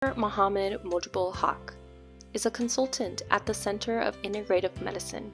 M.Mojibul Haque is a consultant at the Center of Integrative Medicine,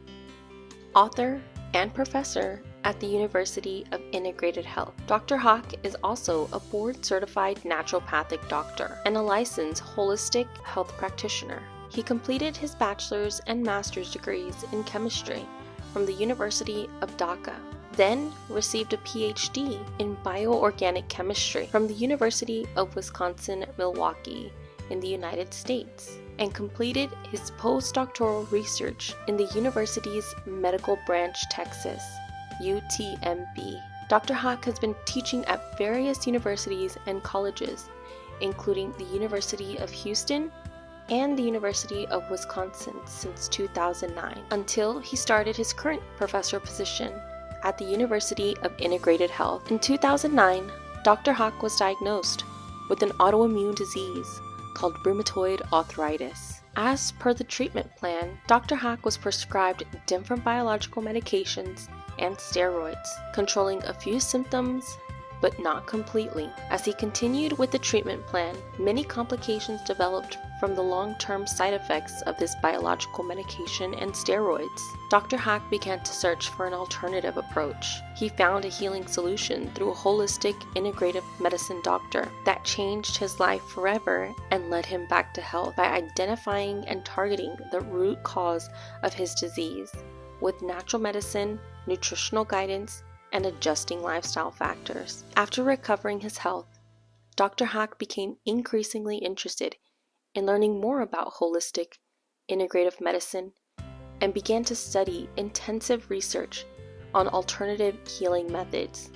author and professor at the University of Integrated Health. Dr. Haque is also a board-certified naturopathic doctor and a licensed holistic health practitioner. He completed his bachelor's and master's degrees in chemistry from the University of Dhaka, then received a PhD in bioorganic chemistry from the University of Wisconsin-Milwaukee in the United States, and completed his postdoctoral research in the university's Medical Branch, Texas, UTMB. Dr. Haque has been teaching at various universities and colleges, including the University of Houston and the University of Wisconsin since 2009, until he started his current professor position at the University of Integrated Health. In 2009, Dr. Haque was diagnosed with an autoimmune disease called rheumatoid arthritis. As per the treatment plan, Dr. Haque was prescribed different biological medications and steroids, controlling a few symptoms but not completely. As he continued with the treatment plan, many complications developed from the long-term side effects of this biological medication and steroids. Dr. Haque began to search for an alternative approach. He found a healing solution through a holistic integrative medicine doctor that changed his life forever and led him back to health by identifying and targeting the root cause of his disease with natural medicine, nutritional guidance, and adjusting lifestyle factors. After recovering his health, Dr. Haque became increasingly interested in learning more about holistic, integrative medicine and began to study intensive research on alternative healing methods.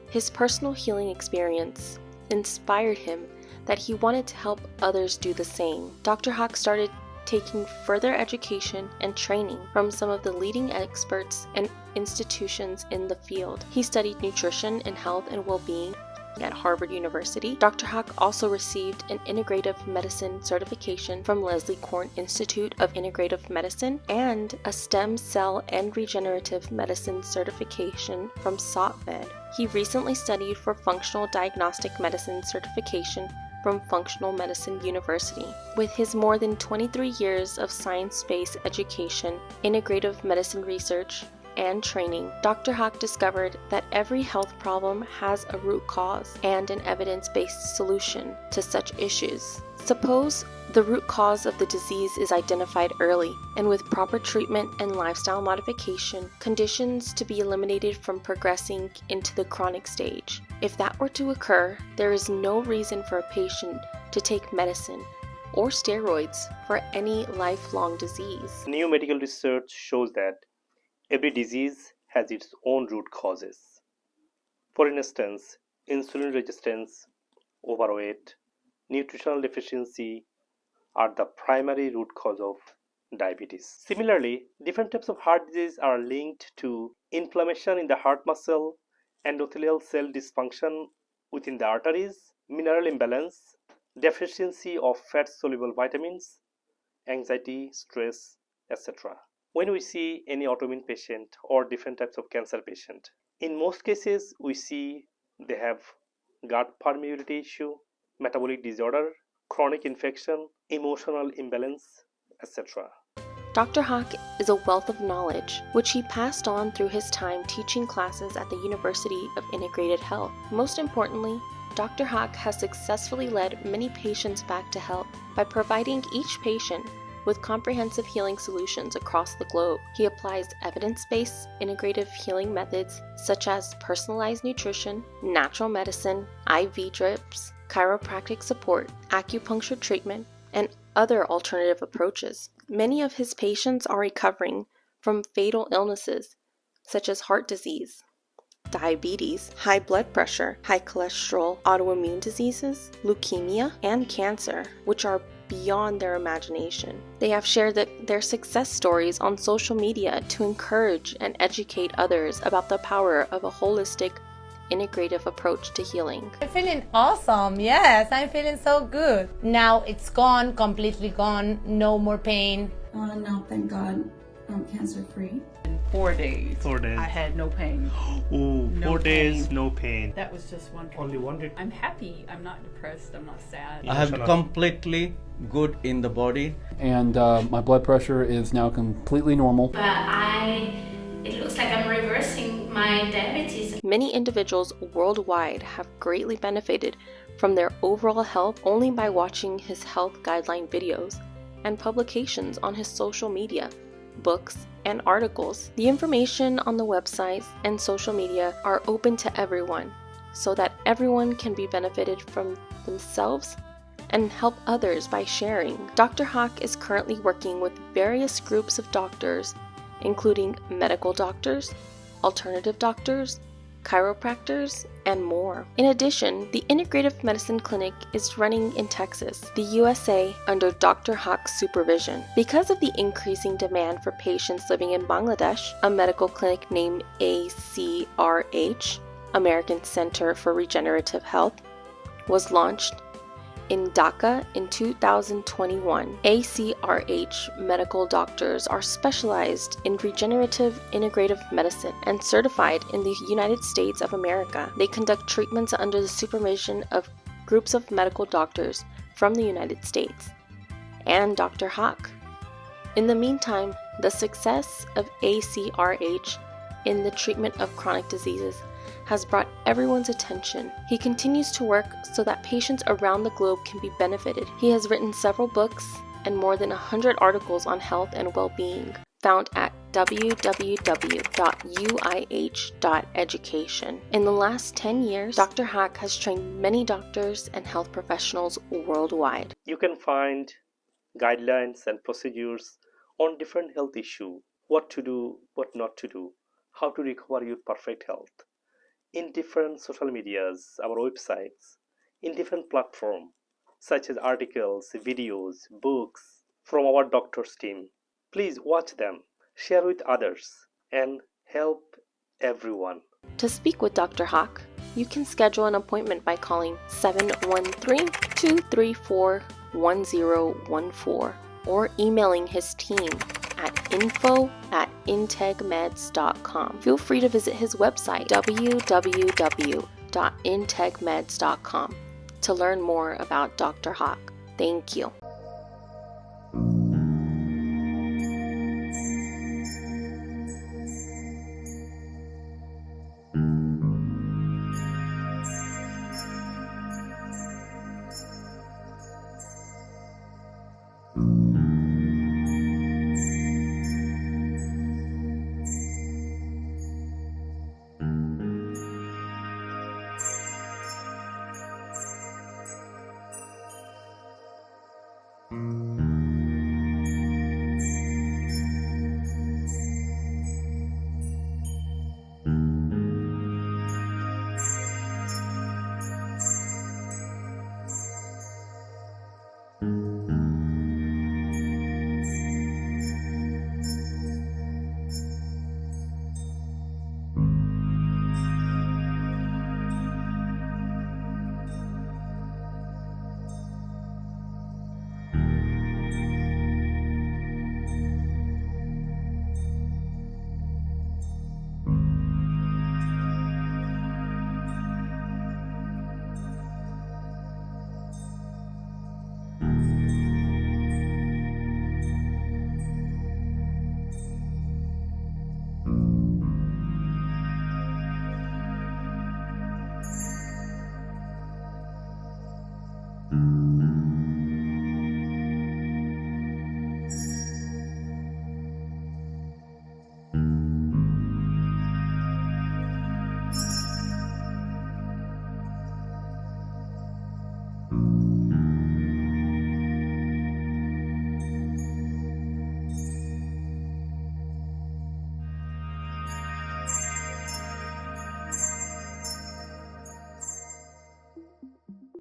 His personal healing experience inspired him that he wanted to help others do the same. Dr. Haque started taking further education and training from some of the leading experts and institutions in the field. He studied nutrition and health and well-being at Harvard University. Dr. Haque also received an integrative medicine certification from Leslie Korn Institute of Integrative Medicine and a stem cell and regenerative medicine certification from SOTMed. He recently studied for functional diagnostic medicine certification from Functional Medicine University. With his more than 23 years of science-based education, integrative medicine research, and training, Dr. Haque discovered that every health problem has a root cause and an evidence-based solution to such issues. Suppose the root cause of the disease is identified early, and with proper treatment and lifestyle modification, conditions to be eliminated from progressing into the chronic stage. If that were to occur, there is no reason for a patient to take medicine or steroids for any lifelong disease. New medical research shows that every disease has its own root causes. For instance, insulin resistance, overweight, nutritional deficiency are the primary root cause of diabetes. Similarly, different types of heart disease are linked to inflammation in the heart muscle, endothelial cell dysfunction within the arteries, mineral imbalance, deficiency of fat-soluble vitamins, anxiety, stress, etc. When we see any autoimmune patient or different types of cancer patient, in most cases we see they have gut permeability issue, metabolic disorder, chronic infection, emotional imbalance, etc. Dr. Haque is a wealth of knowledge, which he passed on through his time teaching classes at the University of Integrated Health. Most importantly, Dr. Haque has successfully led many patients back to health by providing each patient with comprehensive healing solutions across the globe. He applies evidence-based integrative healing methods such as personalized nutrition, natural medicine, IV drips, chiropractic support, acupuncture treatment, and other alternative approaches. Many of his patients are recovering from fatal illnesses such as heart disease, diabetes, high blood pressure, high cholesterol, autoimmune diseases, leukemia, and cancer, which are beyond their imagination. They have shared their success stories on social media to encourage and educate others about the power of a holistic, integrative approach to healing. I'm feeling awesome. Yes, I'm feeling so good. Now it's gone, completely gone, no more pain. No, thank God, I'm cancer-free. 4 days. 4 days. I had no pain. Ooh, No 4 days, pain. no pain. That was just wonderful. Only 1 day. I'm happy. I'm not depressed. I'm not sad. I have completely good in the body. And my blood pressure is now completely normal. But it looks like I'm reversing my diabetes. Many individuals worldwide have greatly benefited from their overall health only by watching his health guideline videos and publications on his social media, books, and articles. The information on the websites and social media are open to everyone so that everyone can be benefited from themselves and help others by sharing. Dr. Haque is currently working with various groups of doctors, including medical doctors, alternative doctors, chiropractors, and more. In addition, the Integrative Medicine Clinic is running in Texas, the USA, under Dr. Haque's supervision. Because of the increasing demand for patients living in Bangladesh, a medical clinic named ACRH, American Center for Regenerative Health, was launched in Dhaka in 2021. ACRH medical doctors are specialized in regenerative integrative medicine and certified in the United States of America. They conduct treatments under the supervision of groups of medical doctors from the United States and Dr. Haque. In the meantime, the success of ACRH in the treatment of chronic diseases has brought everyone's attention. He continues to work so that patients around the globe can be benefited. He has written several books and more than 100 articles on health and well-being, found at www.uih.education. In the last 10 years, Dr. Haque has trained many doctors and health professionals worldwide. You can find guidelines and procedures on different health issues, what to do, what not to do, how to recover your perfect health, in different social medias, our websites, in different platforms, such as articles, videos, books from our doctors team. Please watch them, share with others, and help everyone. To speak with Dr. Haque, you can schedule an appointment by calling 713-234-1014 or emailing his team at info@integmeds.com. Feel free to visit his website, www.integmeds.com, to learn more about Dr. Haque. Thank you.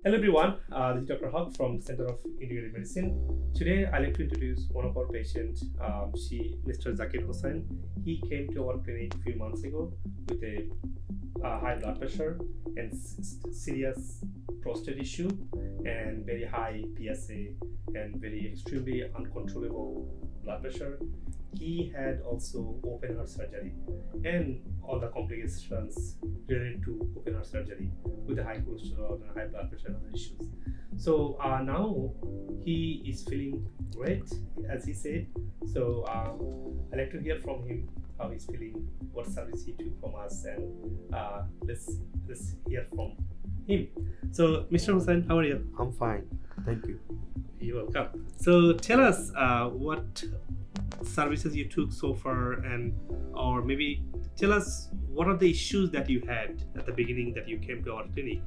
Hello everyone, this is Dr. Haque from Center of Integrative Medicine. Today I'd like to introduce one of our patients, Mr. Zakir Hussain. He came to our clinic a few months ago with a high blood pressure and serious prostate issue and very high PSA and very extremely uncontrollable blood pressure. he had also open heart surgery and all the complications related to open heart surgery with the high cholesterol and high blood pressure and other issues. So now he is feeling great, as he said. So I'd like to hear from him how he's feeling, what service he took from us, and let's hear from him. So, Mr. Hussain, how are you? I'm fine, thank you. You're welcome. So tell us what services you took so far, and or maybe tell us what are the issues that you had at the beginning that you came to our clinic,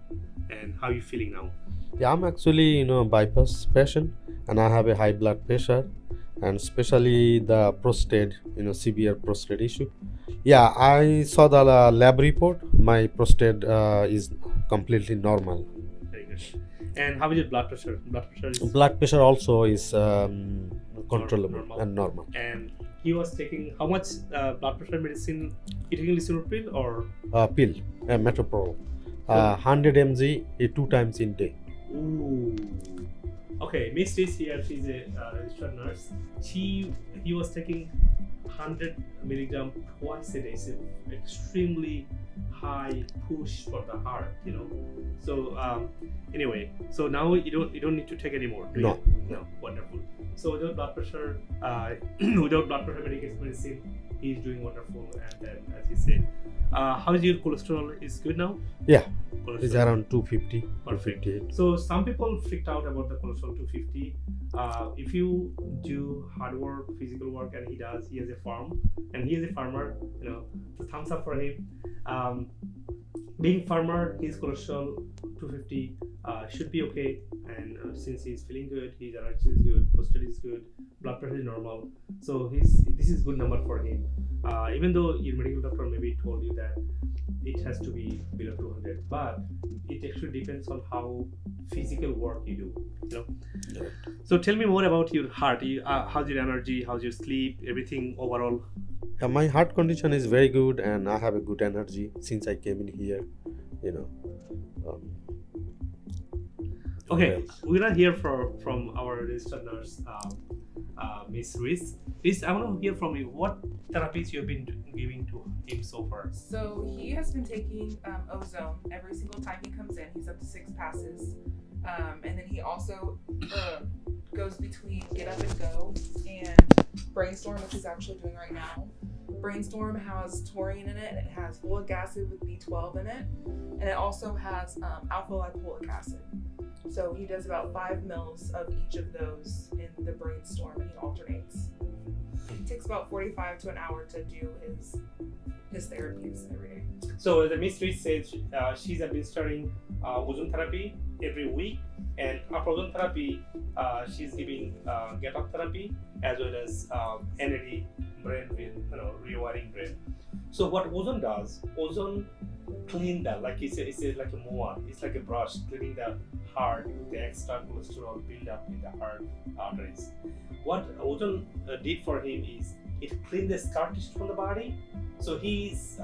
and how are you feeling now? Yeah, I'm actually a bypass patient, and I have a high blood pressure, and especially the prostate, severe prostate issue. Yeah, I saw the lab report. My prostate is completely normal. Very good. And how is your blood pressure? Blood pressure also is controllable and normal. And he was taking how much blood pressure medicine? He taking lisinopril or Pill, metoprolol, 100 mg 2 times in day. Ooh. Okay, Miss Reese here, she's a registered nurse. He was taking 100 milligram twice a day. It's an extremely high push for the heart, So anyway, so now you don't need to take anymore. Do No. you? No. Wonderful. So without blood pressure, without blood pressure medicine, he's doing wonderful. And then, as he said, how is your cholesterol? Is good now? Yeah, Cholesterol. it's around 250, Perfect. 258. So some people freaked out about the cholesterol 250. If you do hard work, physical work, and he has a farm, and he is a farmer, so thumbs up for him. Being farmer, his cholesterol 250 should be okay, and since he's feeling good, his energy is good, prostate is good, blood pressure is normal, so this is good number for him. Even though your medical doctor maybe told you that it has to be below 200, but it actually depends on how physical work you do. Yeah. So tell me more about your heart. How's your energy? How's your sleep? Everything overall? Yeah, my heart condition is very good, and I have a good energy since I came in here. Okay, else? we're gonna hear from our registered nurse, Miss Reese. Reese, I want to hear from you. What therapies you've been giving to him so far? So he has been taking ozone every single time he comes in. He's up to 6 passes. And then he also goes between Get Up and Go and Brainstorm, which he's actually doing right now. Brainstorm has taurine in it. It has folic acid with B12 in it. And it also has alpha lipoic acid. So he does about 5 mils of each of those in the Brainstorm, and he alternates. It takes about 45 to an hour to do his therapies every day. So as Miss Reese said, she's administering ozone therapy every week, and after ozone therapy, she's giving Get Up therapy as well as NAD brain, rewiring brain. So what ozone does, ozone clean that, like it's like a moa, it's like a brush cleaning the heart with the extra cholesterol build up in the heart arteries. What ozone did for him is it cleaned the scar tissue from the body, so his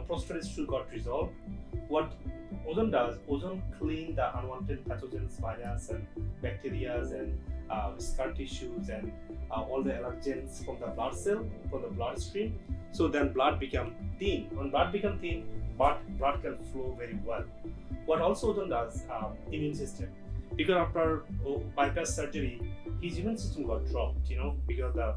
prostate issue got resolved. What ozone does, ozone clean the unwanted pathogens, virus and bacteria and scar tissues and all the allergens from the blood cell, from the bloodstream. So then blood become thin. When blood become thin, blood can flow very well. What also ozone does, immune system. Because after bypass surgery, his immune system got dropped, because the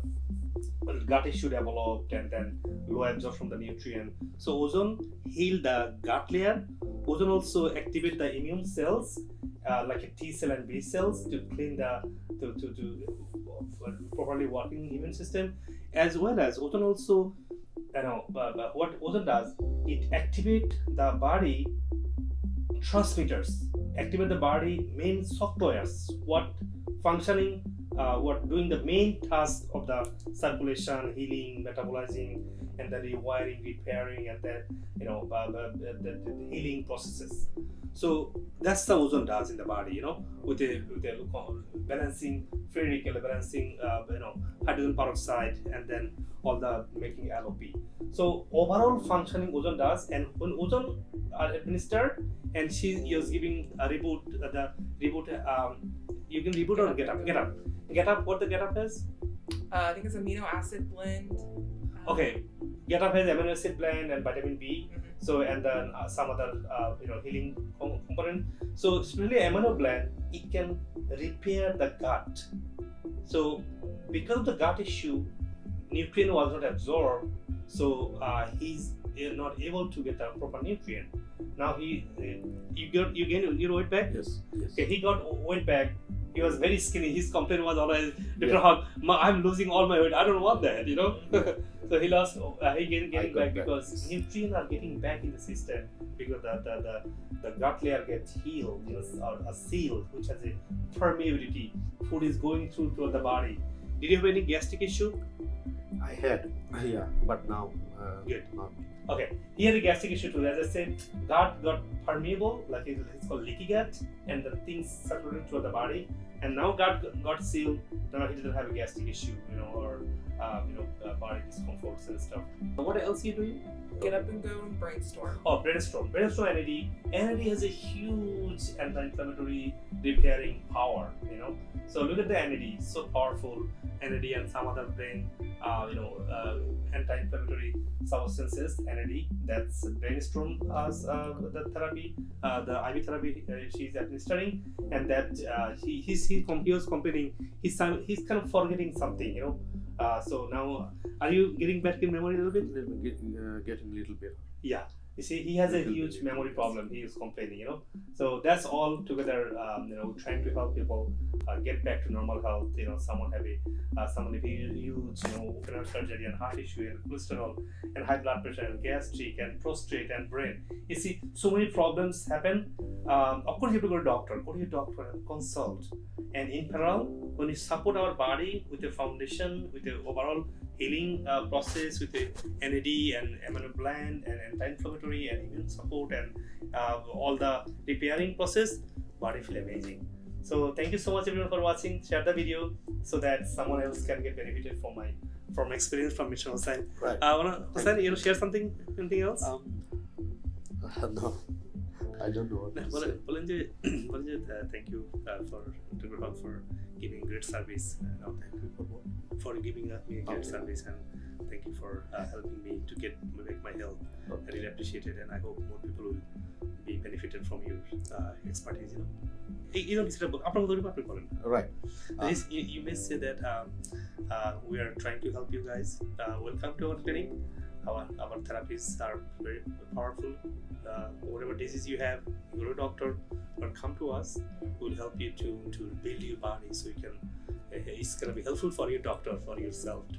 gut issue developed and then low absorption of the nutrient. So ozone heal the gut layer. Ozone also activate the immune cells, like a T cell and B cells, to clean the to properly working immune system, as well as ozone also. What ozone does, it activate the body transmitters, activate the body main softwares, what functioning, what doing the main task of the circulation, healing, metabolizing, and the rewiring, repairing, and then the healing processes. So that's the ozone does in the body, with the balancing free radical, balancing hydrogen peroxide, and then all the making LOP. So overall functioning ozone does, and when ozone are administered, and she is giving a reboot, you can reboot or get up. What the get up is? I think it's amino acid blend. Okay, Get Up has amino acid blend and vitamin B. Mhm. So and then some other healing component. So especially amino blend, it can repair the gut. So because of the gut issue, nutrient was not absorbed. So he's not able to get the proper nutrient. Now you gain your weight back. Yes. Yes. Okay, he got weight back. He was very skinny. His complaint was always, Dr. Haque, I'm losing all my weight. I don't want that, So he lost. He getting got back back, because yes. nutrients are getting back in the system because the gut layer gets healed, or sealed, which has a permeability. Food is going through to the body. Did you have any gastric issue? I had, but now Good. not. Okay, he had a gastric issue too. As I said, gut got permeable, like it's called leaky gut, and the things circulated through the body. And now gut got sealed. Now he doesn't have a gastric issue, or body discomforts and stuff. What else are you doing? Get Up and Go and Brainstorm. Oh, brainstorm NAD. NAD has a huge anti-inflammatory repairing power. So look at the NAD, so powerful. NAD and some other brain, anti-inflammatory substances. NAD, that's brainstorm the therapy, the IV therapy she's administering, and that he was complaining he's kind of forgetting something. So now, are you getting back in memory a little bit? Getting a little bit. Yeah. You see, he has a huge memory problem. He is complaining, So that's all together, trying to help people get back to normal health. Someone have a huge, open heart surgery and heart issue and cholesterol and high blood pressure and gastric and prostate and brain. You see, so many problems happen. Of course, you have to go to doctor. Go to your doctor and consult. And in parallel, when you support our body with a foundation, with the overall healing process with the NAD and amino blend and anti-inflammatory and immune support and all the repairing process, body feel amazing. So thank you so much everyone for watching. Share the video so that someone else can get benefited from my experience from Mr. Hossain. Right. Hossain, you share something? Anything else? No, I don't know. Thank you for giving great service. For giving me a great service, and thank you for helping me to make my health. I really appreciate it, and I hope more people will be benefited from your expertise. Right. You may say that we are trying to help you guys. Welcome to our clinic. Our therapies are very powerful. Whatever disease you have, you go to a doctor or come to us. We'll help you to build your body so you can. It's gonna be helpful for your doctor, for yourself to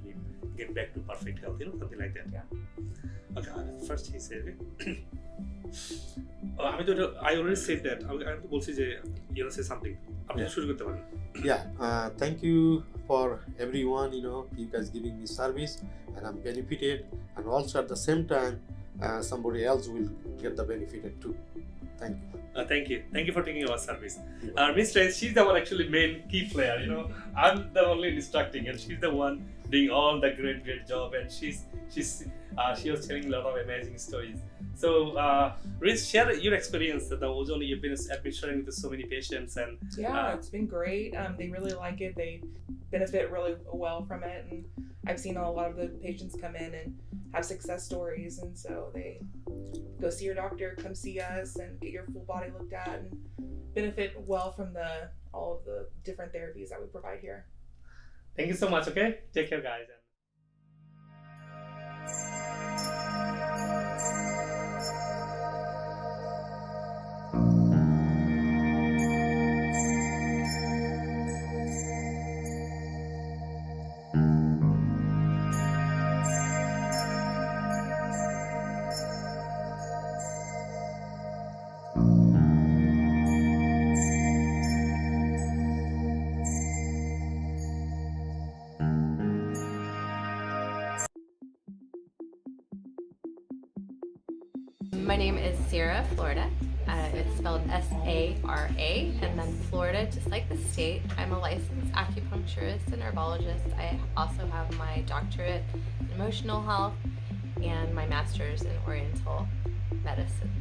get back to perfect health. Something like that. Yeah. Okay. First he said. I already said that. I to বলছি যে say something. আপনি শুরু করতে পারেন. Yeah. Thank you for everyone. You guys giving me service, and I'm benefited, and also at the same time, somebody else will get the benefited too. Thank you. Thank you for taking our service. Miss Tran, she's the one actually main key player. I'm the only instructing, and she's the one doing all the great job. And she was telling a lot of amazing stories. So, Riz, share your experience that the ozone you've been administering with so many patients, and it's been great. They really like it. They benefit really well from it, and I've seen a lot of the patients come in and have success stories, and so they go see your doctor, come see us, and get your full body looked at, and benefit well from all of the different therapies that we provide here. Thank you so much. Okay, take care, guys. My name is Sarah Florida. It's spelled S-A-R-A, and then Florida, just like the state. I'm a licensed acupuncturist and herbologist. I also have my doctorate in emotional health and my master's in Oriental medicine.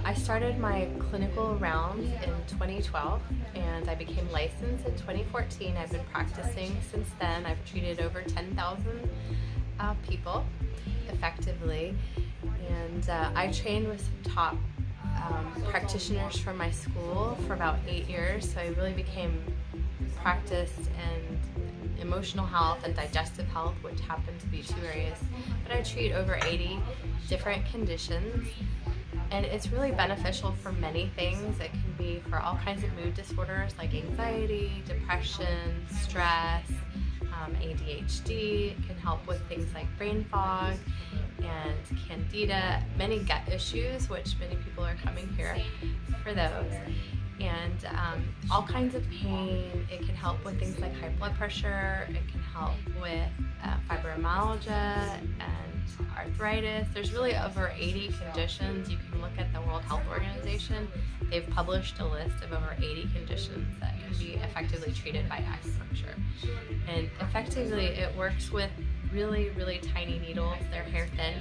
I started my clinical rounds in 2012 and I became licensed in 2014. I've been practicing since then. I've treated over 10,000 people effectively, and I trained with some top practitioners from my school for about 8 years, so I really became practiced in emotional health and digestive health, which happen to be 2 areas, but I treat over 80 different conditions, and it's really beneficial for many things. It can be for all kinds of mood disorders like anxiety, depression, stress, ADHD. It can help with things like brain fog and candida, many gut issues, which many people are coming here for those, and all kinds of pain. It can help with things like high blood pressure. It can help with fibromyalgia and arthritis. There's really over 80 conditions. You can look at the World Health Organization. They've published a list of over 80 conditions that can be effectively treated by acupuncture. And effectively, it works with really, really tiny needles. They're hair thin,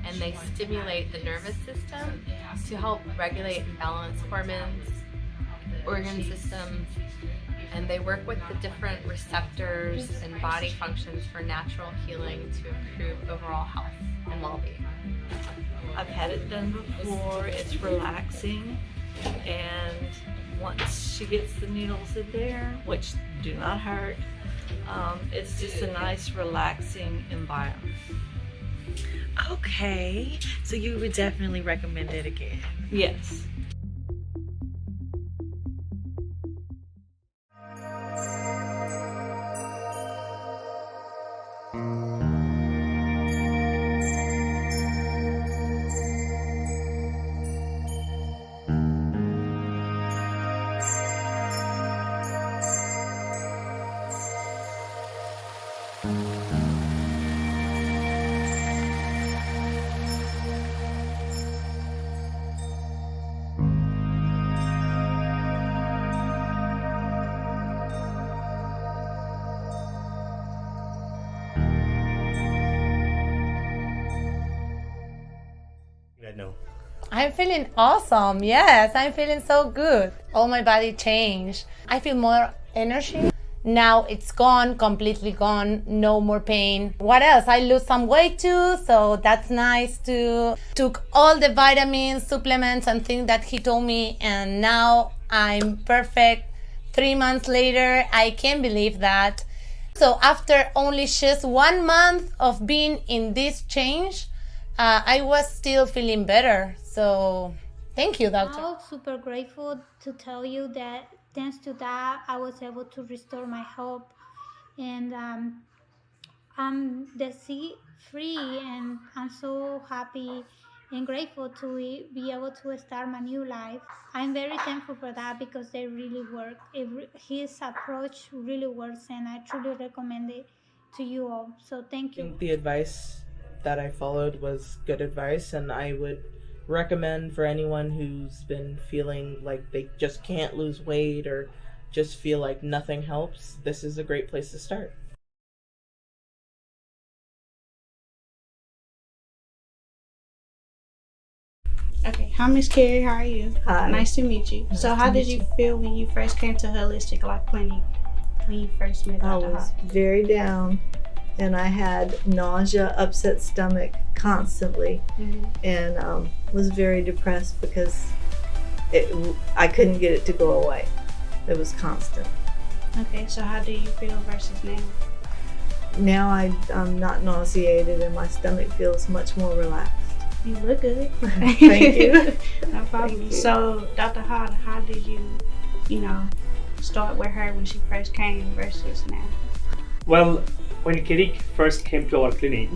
and they stimulate the nervous system to help regulate and balance hormones, organ systems, and they work with the different receptors and body functions for natural healing to improve overall health and well-being. I've had it done before. It's relaxing, and once she gets the needles in there, which do not hurt, it's just a nice relaxing environment. Okay, so you would definitely recommend it again? Yes. I'm feeling awesome. Yes, I'm feeling so good. All my body changed. I feel more energy. Now it's gone, completely gone. No more pain. What else? I lose some weight too, so that's nice too. Took all the vitamins, supplements, and things that he told me, and now I'm perfect. 3 months later, I can't believe that. So after only just 1 month of being in this change, I was still feeling better. So thank you, doctor. I'm super grateful to tell you that thanks to that, I was able to restore my hope, and I'm disease-free, and I'm so happy and grateful to be able to start my new life. I'm very thankful for that because they really work. His approach really works, and I truly recommend it to you all. So thank you. The advice that I followed was good advice, and I would recommend for anyone who's been feeling like they just can't lose weight or just feel like nothing helps, this is a great place to start. Okay, hi Miss Carrie, how are you? Hi. Nice to meet you. So how did you feel when you first came to Holistic Life Clinic, when you first met I Dr. was Haque? very down, and I had nausea, upset stomach constantly, and was very depressed because I couldn't get it to go away. It was constant. Okay, so how do you feel versus now? Now I'm not nauseated, and my stomach feels much more relaxed. You look good. Thank you. No problem. Thank you. So Dr. Haque, how did you start with her when she first came versus now? Well, when Katie first came to our clinic,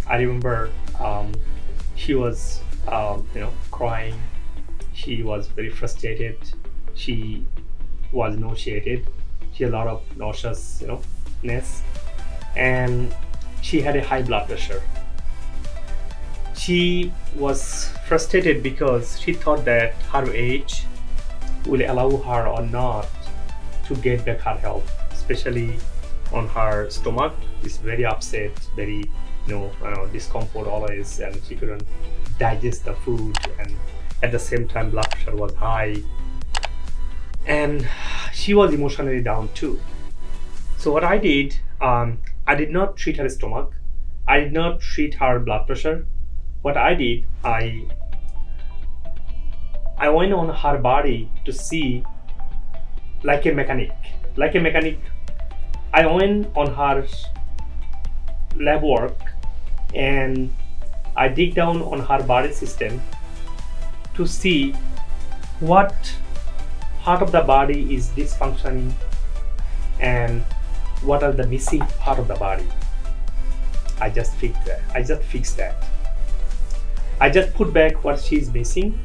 I remember she was, crying. She was very frustrated. She was nauseated. She had a lot of nauseousness, and she had a high blood pressure. She was frustrated because she thought that her age will allow her or not to get back her health, especially on her stomach. It's very upset, very discomfort always, and she couldn't digest the food, and at the same time blood pressure was high, and she was emotionally down too. So what I did, I did not treat her stomach, I did not treat her blood pressure. What I did, I went on her body to see, like a mechanic. I went on her lab work and I dig down on her body system to see what part of the body is dysfunctioning and what are the missing part of the body. I just fixed that. I just put back what she's missing.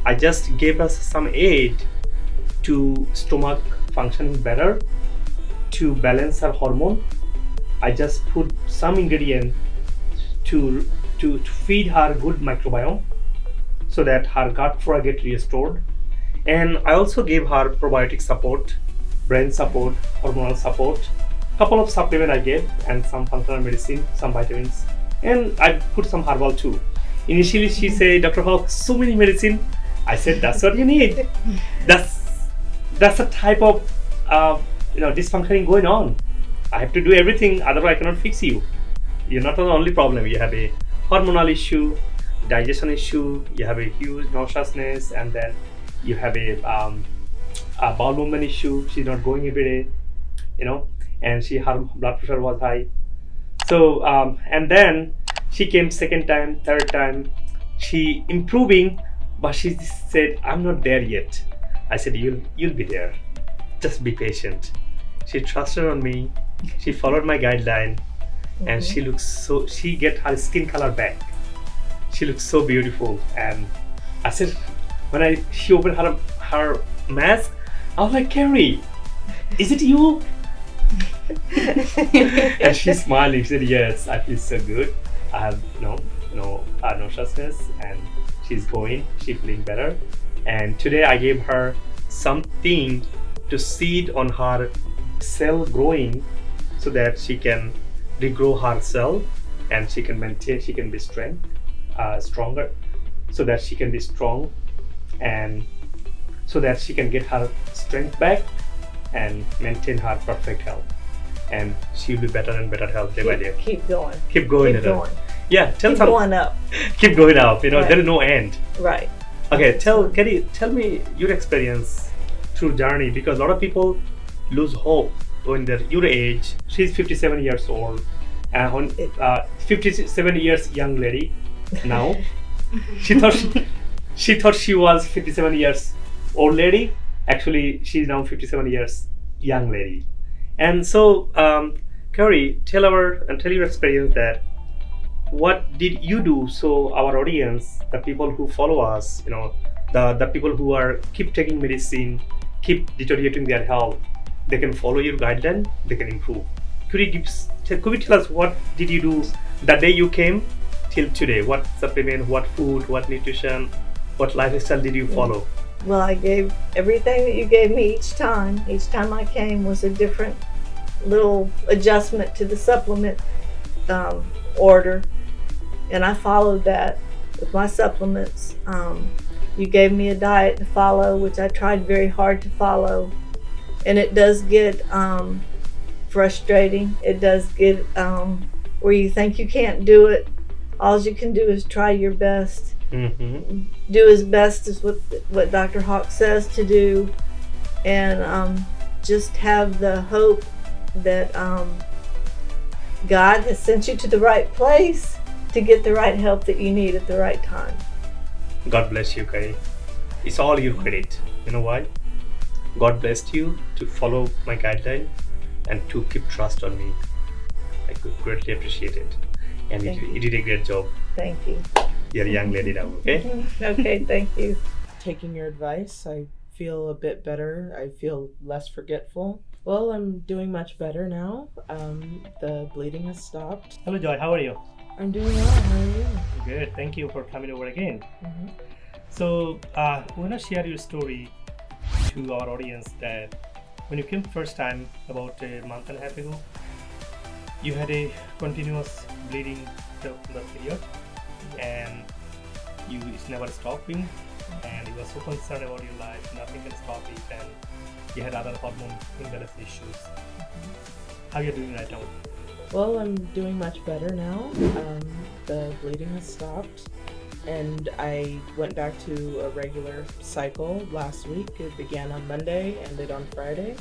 I just gave us some aid to stomach functioning better, to balance her hormone. I just put some ingredient to feed her good microbiome so that her gut flora get restored. And I also gave her probiotic support, brain support, hormonal support, couple of supplements I gave, and some functional medicine, some vitamins, and I put some herbal too. Initially she said, Dr. Haque, so many medicine. I said, that's what you need. That's a type of dysfunctioning going on. I have to do everything, otherwise I cannot fix you. You're not the only problem. You have a hormonal issue, digestion issue, you have a huge nauseousness, and then you have a bowel movement issue. She's not going every day, and her blood pressure was high. So and then she came second time, third time, she improving, but she said, I'm not there yet. I said, you'll be there, just be patient. She trusted on me, she followed my guideline, and she get her skin color back. She looks so beautiful. And I said, when she opened her mask, I was like, Carrie, is it you? And she smiled. She said, yes, I feel so good. I have no nauseousness, and she's feeling better. And today I gave her something to seed on her cell growing so that she can regrow her cell and she can be stronger, so that she can be strong, and so that she can get her strength back and maintain her perfect health. And she'll be better and better health day by day. Keep going. Keep going. Yeah, keep going up. Keep going up. Right. There is no end. Right. Okay, tell me your experience through journey, because a lot of people lose hope when they're your age. She's 57 years old, 57 years young lady now. She thought she was 57 years old lady. Actually, she's now 57 years young lady. And so, Carrie, tell your experience that what did you do so our audience, the people who follow us, the people who are keep taking medicine, keep deteriorating their health, they can follow your guideline, they can improve. Could you tell us what did you do the day you came till today? What supplement, what food, what nutrition, what lifestyle did you follow? Well, I gave everything that you gave me each time. Each time I came was a different little adjustment to the supplement order, and I followed that with my supplements. You gave me a diet to follow, which I tried very hard to follow, and it does get frustrating. It does get where you think you can't do it. All you can do is try your best. Mm-hmm. Do as best as what Dr. Haque says to do, and just have the hope that God has sent you to the right place to get the right help that you need at the right time. God bless you, Carrie. It's all your credit. You know why? God blessed you to follow my guideline and to keep trust on me. I could greatly appreciate it. And you did a great job. Thank you. You're a young lady now, okay? Okay, thank you. Taking your advice, I feel a bit better. I feel less forgetful. Well, I'm doing much better now. The bleeding has stopped. Hello, Joy. How are you? I'm doing well. How are you? Good. Thank you for coming over again. Mm-hmm. So, we want to share your story to our audience that when you came first time about a month and a half ago, you had a continuous bleeding the period, and it's never stopping, and you were so concerned about your life, nothing can stop it, and you had other hormone imbalance issues. How are you doing right now? Well, I'm doing much better now. The bleeding has stopped, and I went back to a regular cycle last week. It began on Monday, ended on Friday,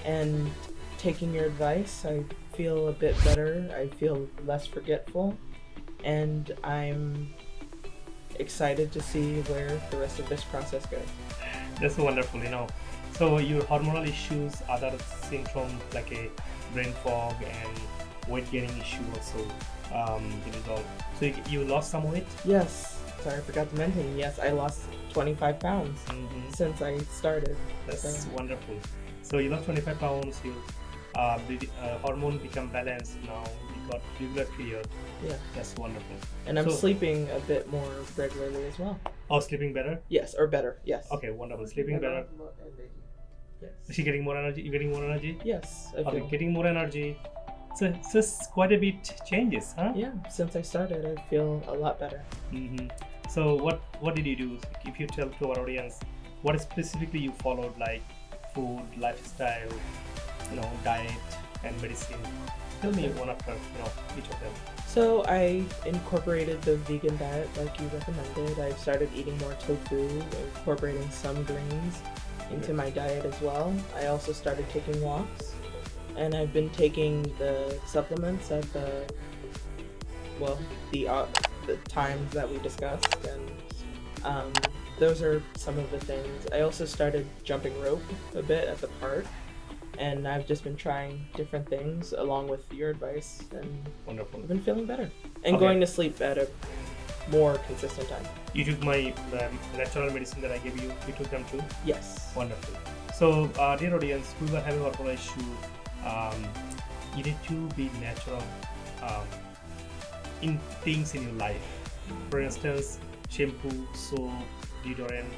and taking your advice, I feel a bit better. I feel less forgetful, and I'm excited to see where the rest of this process goes. That's wonderful, So your hormonal issues, other symptoms like a brain fog and weight gaining issue also resolved. So you lost some weight? Yes. Sorry, I forgot to mention. Yes, I lost 25 pounds since I started. That's wonderful. So you lost 25 pounds. You the hormone become balanced now. You got regular period. Yeah. That's wonderful. And I'm sleeping a bit more regularly as well. Oh, sleeping better? Yes, or better. Yes. Okay, wonderful. Sleeping better. Yes. Is she getting more energy? You getting more energy? Yes. Okay, getting more energy. So it's quite a bit changes, huh? Yeah. Since I started, I feel a lot better. So what did you do? If you tell to our audience, what specifically you followed, like food, lifestyle, diet, and medicine? Tell me one after each of them. So I incorporated the vegan diet like you recommended. I started eating more tofu, incorporating some greens into my diet as well. I also started taking walks, and I've been taking the supplements at the times that we discussed, and those are some of the things. I also started jumping rope a bit at the park, and I've just been trying different things along with your advice, and wonderful. I've been feeling better and going to sleep at a more consistent time. You took my natural medicine that I gave you. You took them too? Yes. Wonderful. So, dear audience, who are having hormonal issue, you need to be natural in things in your life. For instance, shampoo, soap, deodorant,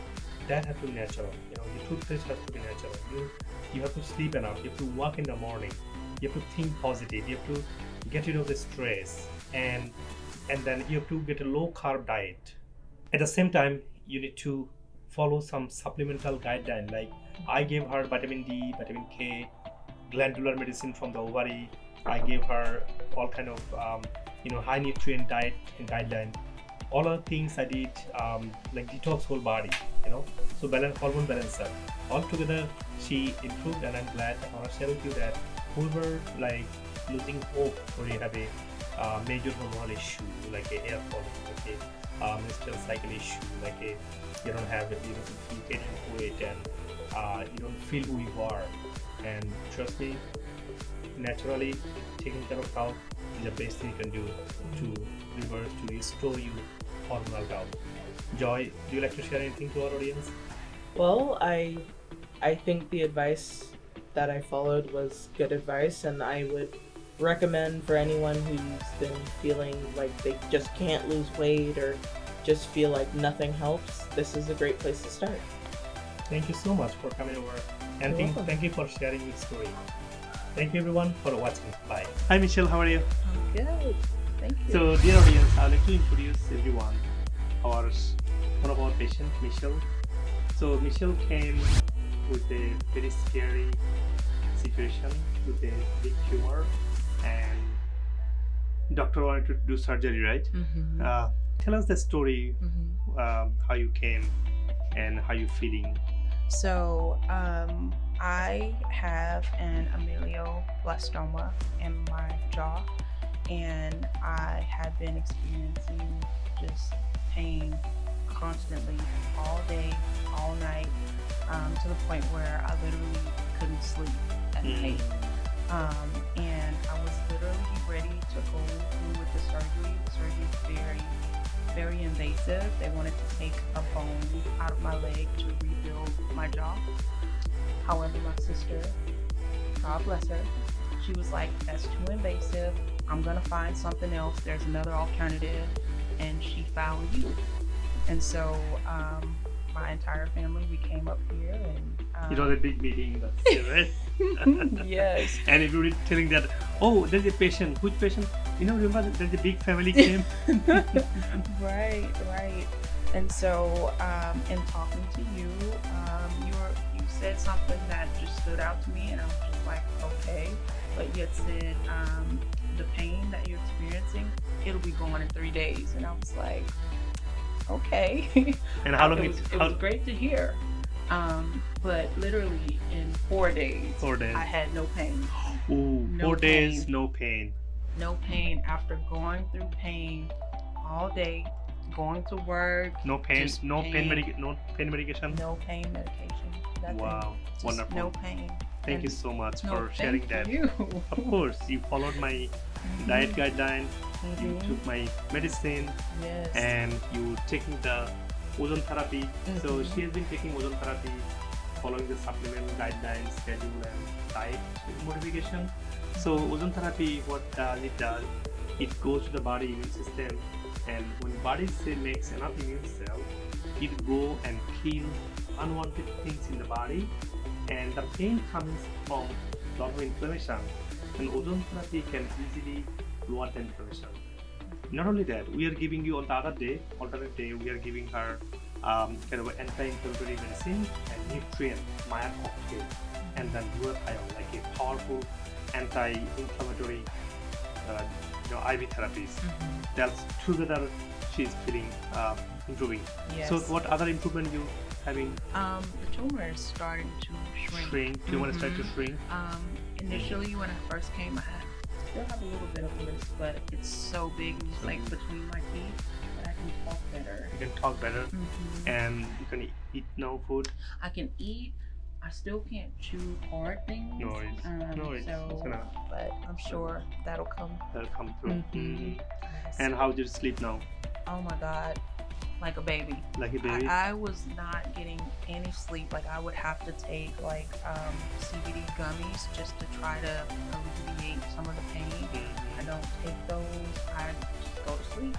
that have to be natural. Your toothpaste has to be natural. You have to sleep enough. You have to walk in the morning. You have to think positive. You have to get rid of the stress, and then you have to get a low carb diet. At the same time, you need to follow some supplemental guideline. Like I gave her vitamin D, vitamin K, glandular medicine from the ovary. I gave her all kind of high nutrient diet and guideline. All other things I did, like detox whole body, so balance, hormone balancer. Altogether, she improved, and I'm glad. I want to share with you that whoever like losing hope or you have a major hormonal issue like a hair fall, like a menstrual cycle issue, like you don't have you getting weight, and you don't feel who you are. And trust me, naturally taking care of health is the best thing you can do to reverse, to restore you hormonal health. Joy, do you like to share anything to our audience? Well, I think the advice that I followed was good advice, and I would recommend for anyone who's been feeling like they just can't lose weight or just feel like nothing helps, this is a great place to start. Thank you so much for coming over, and thank you for sharing your story. Thank you everyone for watching. Bye. Hi Michelle, how are you? I'm good. Thank you. So dear audience, I'd like to introduce everyone one of our patients, Michelle. So Michelle came with a very scary situation with a big tumor, and doctor wanted to do surgery, right? Tell us the story, how you came and how you feeling. So I have an ameloblastoma in my jaw, and I have been experiencing just pain constantly all day, all night, to the point where I literally couldn't sleep at night. And I was literally ready to go through with the surgery. The surgery is very, very invasive. They wanted to take a bone out of my leg to rebuild my jaw. However, my sister, God bless her, she was like, that's too invasive. I'm gonna find something else. There's another alternative. And she found you. And so my entire family, we came up here and it was a big meeting, that's it, right? Yes. And everybody telling that, oh, there's a patient. Which patient? Remember there's a big family came. Right. And so, in talking to you, you said something that just stood out to me, and I was just like, okay. But you had said the pain that you're experiencing, it'll be gone in 3 days, and I was like, okay. And how long it was great to hear. But literally in 4 days, I had no pain. Ooh, No 4 days, pain. no pain. No pain after going through pain all day, going to work. No pain, just no pain medication. No pain medication. Nothing. Wow, Just wonderful. no pain. Thank you so much for sharing that. You. Of course, you followed my diet guideline. You took my medicine. Yes. And you taking the ozone therapy. So she has been taking ozone therapy, following the supplement guidelines, schedule, and diet modification. So ozone therapy, what it does, it goes to the body immune system, and when body cell makes enough immune cell, it go and kill unwanted things in the body, and the pain comes from lot of inflammation, and ozone therapy can easily lower the inflammation. Not only that, we are giving you on the alternate day, we are giving her kind of an anti-inflammatory medicine and nutrient Maya cocktail, and then glutathione, like a powerful anti-inflammatory IV therapies. That's together she's feeling improving. Yes. So what other improvement you having? The tumor is starting to shrink. Tumor is starting to shrink. Initially, when I first came, I still have a little bit of this, but it's so big, it's like between my teeth, but I can talk better. You can talk better, and you can eat no food. I can eat. I still can't chew hard things. No worries. But I'm sure that'll come. That'll come through. And how do you sleep now? Oh my God, like a baby. Like a baby. I was not getting any sleep. Like I would have to take like CBD gummies just to try to alleviate some of the pain. I don't take those. I just go to sleep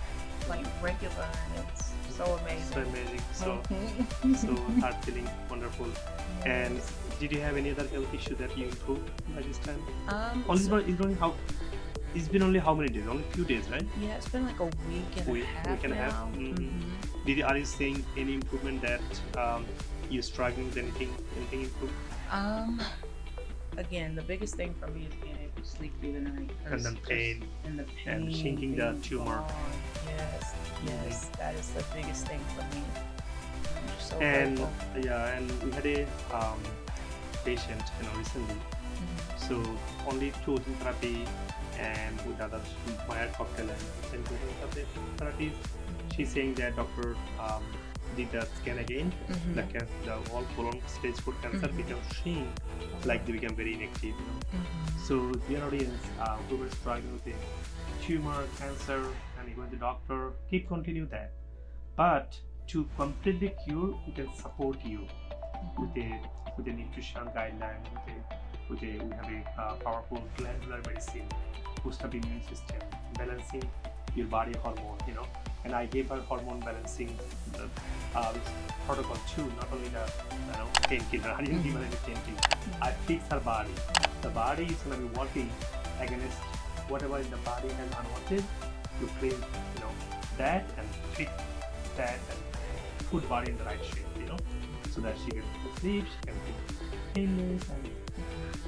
like regular, and it's so amazing. So amazing. So heart feeling wonderful. Yes. And did you have any other health issue that you improved by this time? It's been only how many days? Only few days, right? Yeah, it's been like a week and a half now. Are you seeing any improvement that you're struggling with anything improved? Again, the biggest thing for me is being able to sleep through the night. And then pain. And shrinking the tumor. Yes, that is the biggest thing for me. I'm just so and grateful. And we had a patient, recently. So only 2 ozone therapy and with other Maya cocktail and therapies. She's saying that doctor did the scan again. The all colon stage 4 cancer became shrink, like they became very inactive. So dear audience, who were struggling with a tumor, cancer, and you go to the doctor, keep continue that. But to completely cure, we can support you with a nutrition guideline. We have a powerful glandular medicine, boost up immune system, balancing your body hormone. And I gave her hormone balancing protocol too, not only the painkiller. I didn't give her any painkiller. I fixed her body. The body is going to be working against whatever in the body has unwanted. You clean, that and fix that and put body in the right shape, so that she can sleep, she can be painless. And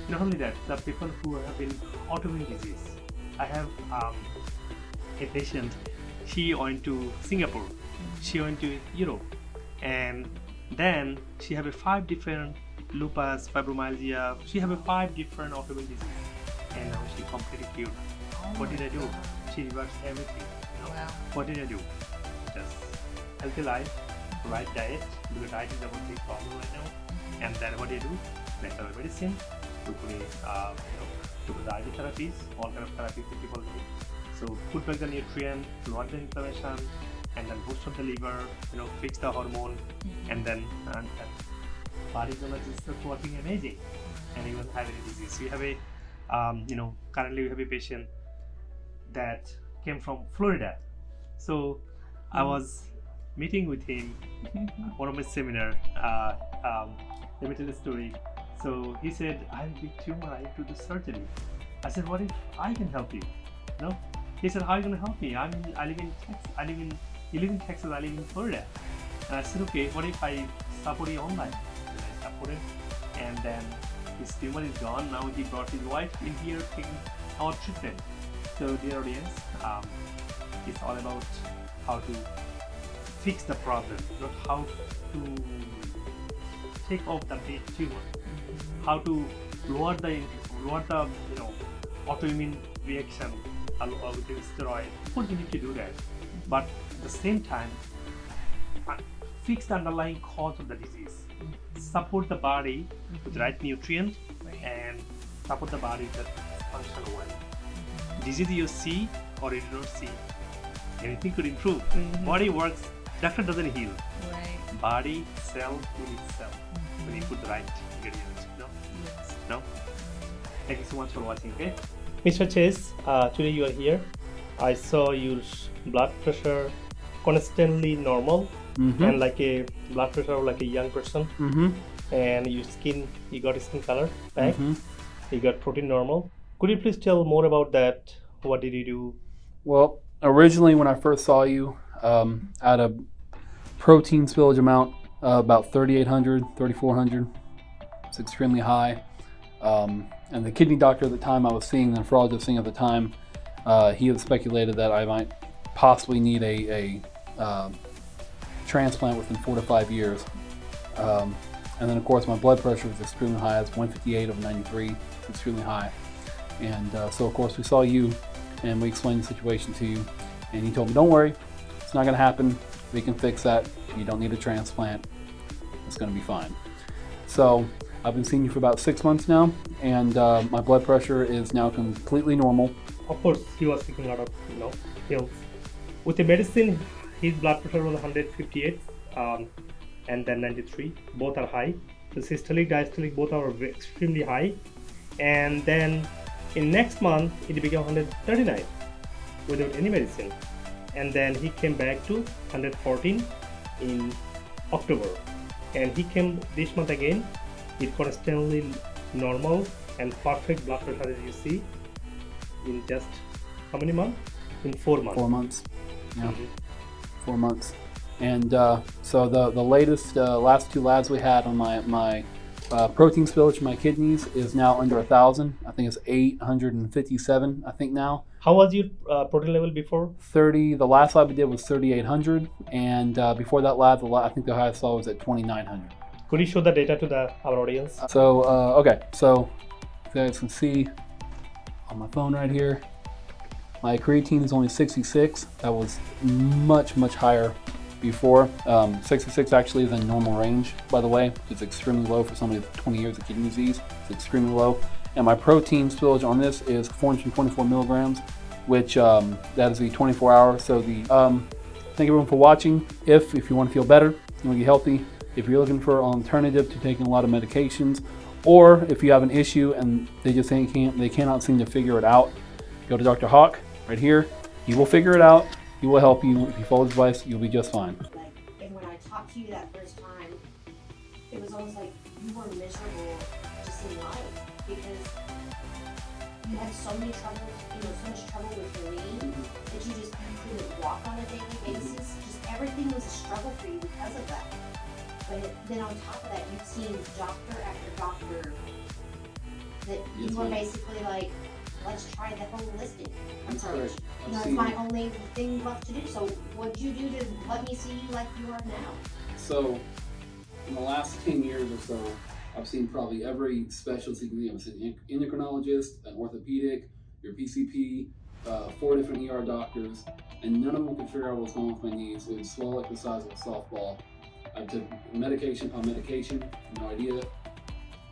not only that, the people who have been autoimmune disease. I have a patient. She went to Singapore, she went to Europe, and then she have 5 different lupus, fibromyalgia. She have 5 different autoimmune diseases, and now she completely cured. What did I do? She reversed everything. Wow. What did I do? Just healthy life, right diet, because diet is a big problem right now. And then what do you do? Better medicine, to put the IV therapies, all kind of therapies that people do. So put back the nutrient, lower the inflammation, and then boost up the liver, fix the hormone, and then body's gonna just working amazing, and you won't have any disease. We have a, currently we have a patient that came from Florida. So I was meeting with him, one of my seminar, let me tell the story. So he said, I have a big tumor, I have to do surgery. I said, what if I can help you? No? He said, how are you going to help me? I live in Texas. You live in Texas, I live in Florida. And I said, okay, what if I support you online? And I supported, and then his tumor is gone. Now he brought his wife in here taking our treatment. So dear audience, it's all about how to fix the problem, not how to take off the big tumor. How to lower the autoimmune reaction with the steroid. Of course, you need to do that, but at the same time, fix the underlying cause of the disease. Support the body with the right nutrient and support the body that function well. Disease you see or you do not see, anything could improve. Body works. Doctor doesn't heal. Right. Body, cell, heal itself when you put the right ingredients. No? Yes. No? Thank you so much for watching. Okay, Mr. Chase, today you are here. I saw your blood pressure constantly normal and like a blood pressure of like a young person. And your skin, you got skin color back. You got protein normal. Could you please tell more about that? What did you do? Well, originally when I first saw you, at a protein spillage amount about 3,800, 3,400. It's extremely high. And the kidney doctor at the time I was seeing, the nephrologist seeing at the time, he had speculated that I might possibly need a transplant within 4 to 5 years. And then of course my blood pressure was extremely high. It's 158/93. It's extremely high. And so of course we saw you and we explained the situation to you, and you told me, don't worry, it's not going to happen. We can fix that. You don't need a transplant. It's going to be fine. So I've been seeing you for about 6 months now, and my blood pressure is now completely normal. Of course, he was taking a lot of pills. With the medicine, his blood pressure was 158 and then 93. Both are high. The systolic, diastolic, both are extremely high. And then in next month, it became 139 without any medicine. And then he came back to 114 in October. And he came this month again. It's constantly normal and perfect blood pressure, as you see, in just how many months? In 4 months. 4 months. Yeah. 4 months. And so the latest last 2 labs we had on my protein spillage in my kidneys is now under 1,000. I think it's 857. I think now. How was your protein level before? 30. The last lab we did was 3,800, and before that lab, I think the highest I saw was at 2,900. Could you show the data to our audience? So okay, so you guys can see on my phone right here, my creatine is only 66. That was much higher before. 66 actually is in normal range, by the way. It's extremely low for somebody with 20 years of kidney disease. It's extremely low. And my protein spillage on this is 424 milligrams, which that is the 24 hour. So thank everyone for watching. If you want to feel better, you want to get healthy, if you're looking for an alternative to taking a lot of medications, or if you have an issue and they just they cannot seem to figure it out, go to Dr. Haque right here. He will figure it out. He will help you. If you follow his advice, you'll be just fine. And when I talked to you that first time, it was almost like you were miserable just in life because you had so many troubles, so much trouble with your knee that you couldn't walk on a daily basis. Just everything was a struggle for you because of that. But then on top of that, you've seen doctor after doctor that you were basically like, let's try the holistic approach. It's my only thing left to do. So what'd you do to let me see you like you are now? So in the last 10 years or so, I've seen probably every specialty. I've seen an endocrinologist, an orthopedic, your PCP, 4 different ER doctors, and none of them could figure out what's going on with my knees. It would swell like the size of a softball. I took medication upon medication, no idea,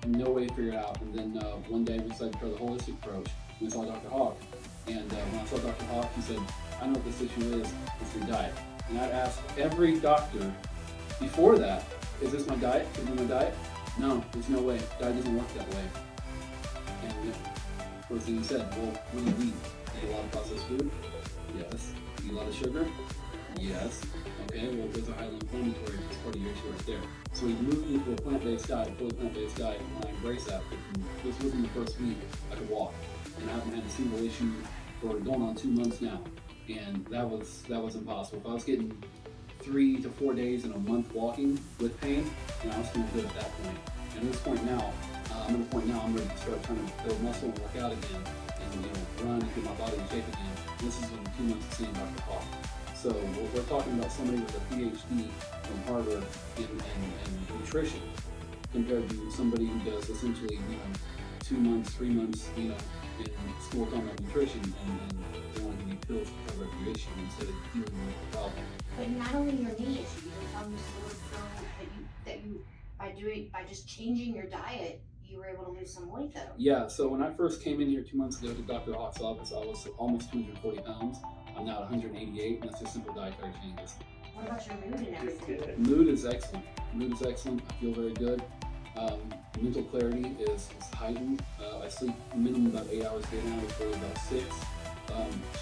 no way to figure it out. And then one day we decided to try the holistic approach. We saw Dr. Haque, and when I saw Dr. Haque, he said, I know what this issue is, it's your diet. And I'd asked every doctor before that, is this my diet? Is this my diet? No, there's no way. Diet doesn't work that way. And first thing he said, well, what do you eat? Eat a lot of processed food? Yes. Eat a lot of sugar? Yes. Okay, well, those are highly inflammatory. That's part of your issue right there. So we moved into a plant-based diet, a fully plant-based diet, and when I embraced that, this within the first week, I could walk. And I haven't had a single issue for going on 2 months now. And that was impossible. If I was getting 3 to 4 days in a month walking with pain, I was doing good at that point. And at this point now, I'm at a point now I'm ready to start trying to build muscle and work out again, and run and get my body in shape again. This is in 2 months of seeing Dr. Haque. So we're talking about somebody with a PhD from Harvard in nutrition, compared to somebody who does essentially 2 months, 3 months, in school talking about nutrition, and they want to give you pills to cover up your issue instead of dealing with the problem. But not only your knee issue, you're telling me that you by just changing your diet, you were able to lose some weight though. Yeah, so when I first came in here 2 months ago to Dr. Haque's office, I was almost 240 pounds. I'm now at 188, and that's just simple dietary changes. What about your mood and everything? Mood is excellent. I feel very good. Mental clarity is heightened. I sleep minimum about 8 hours a day now, before about 6.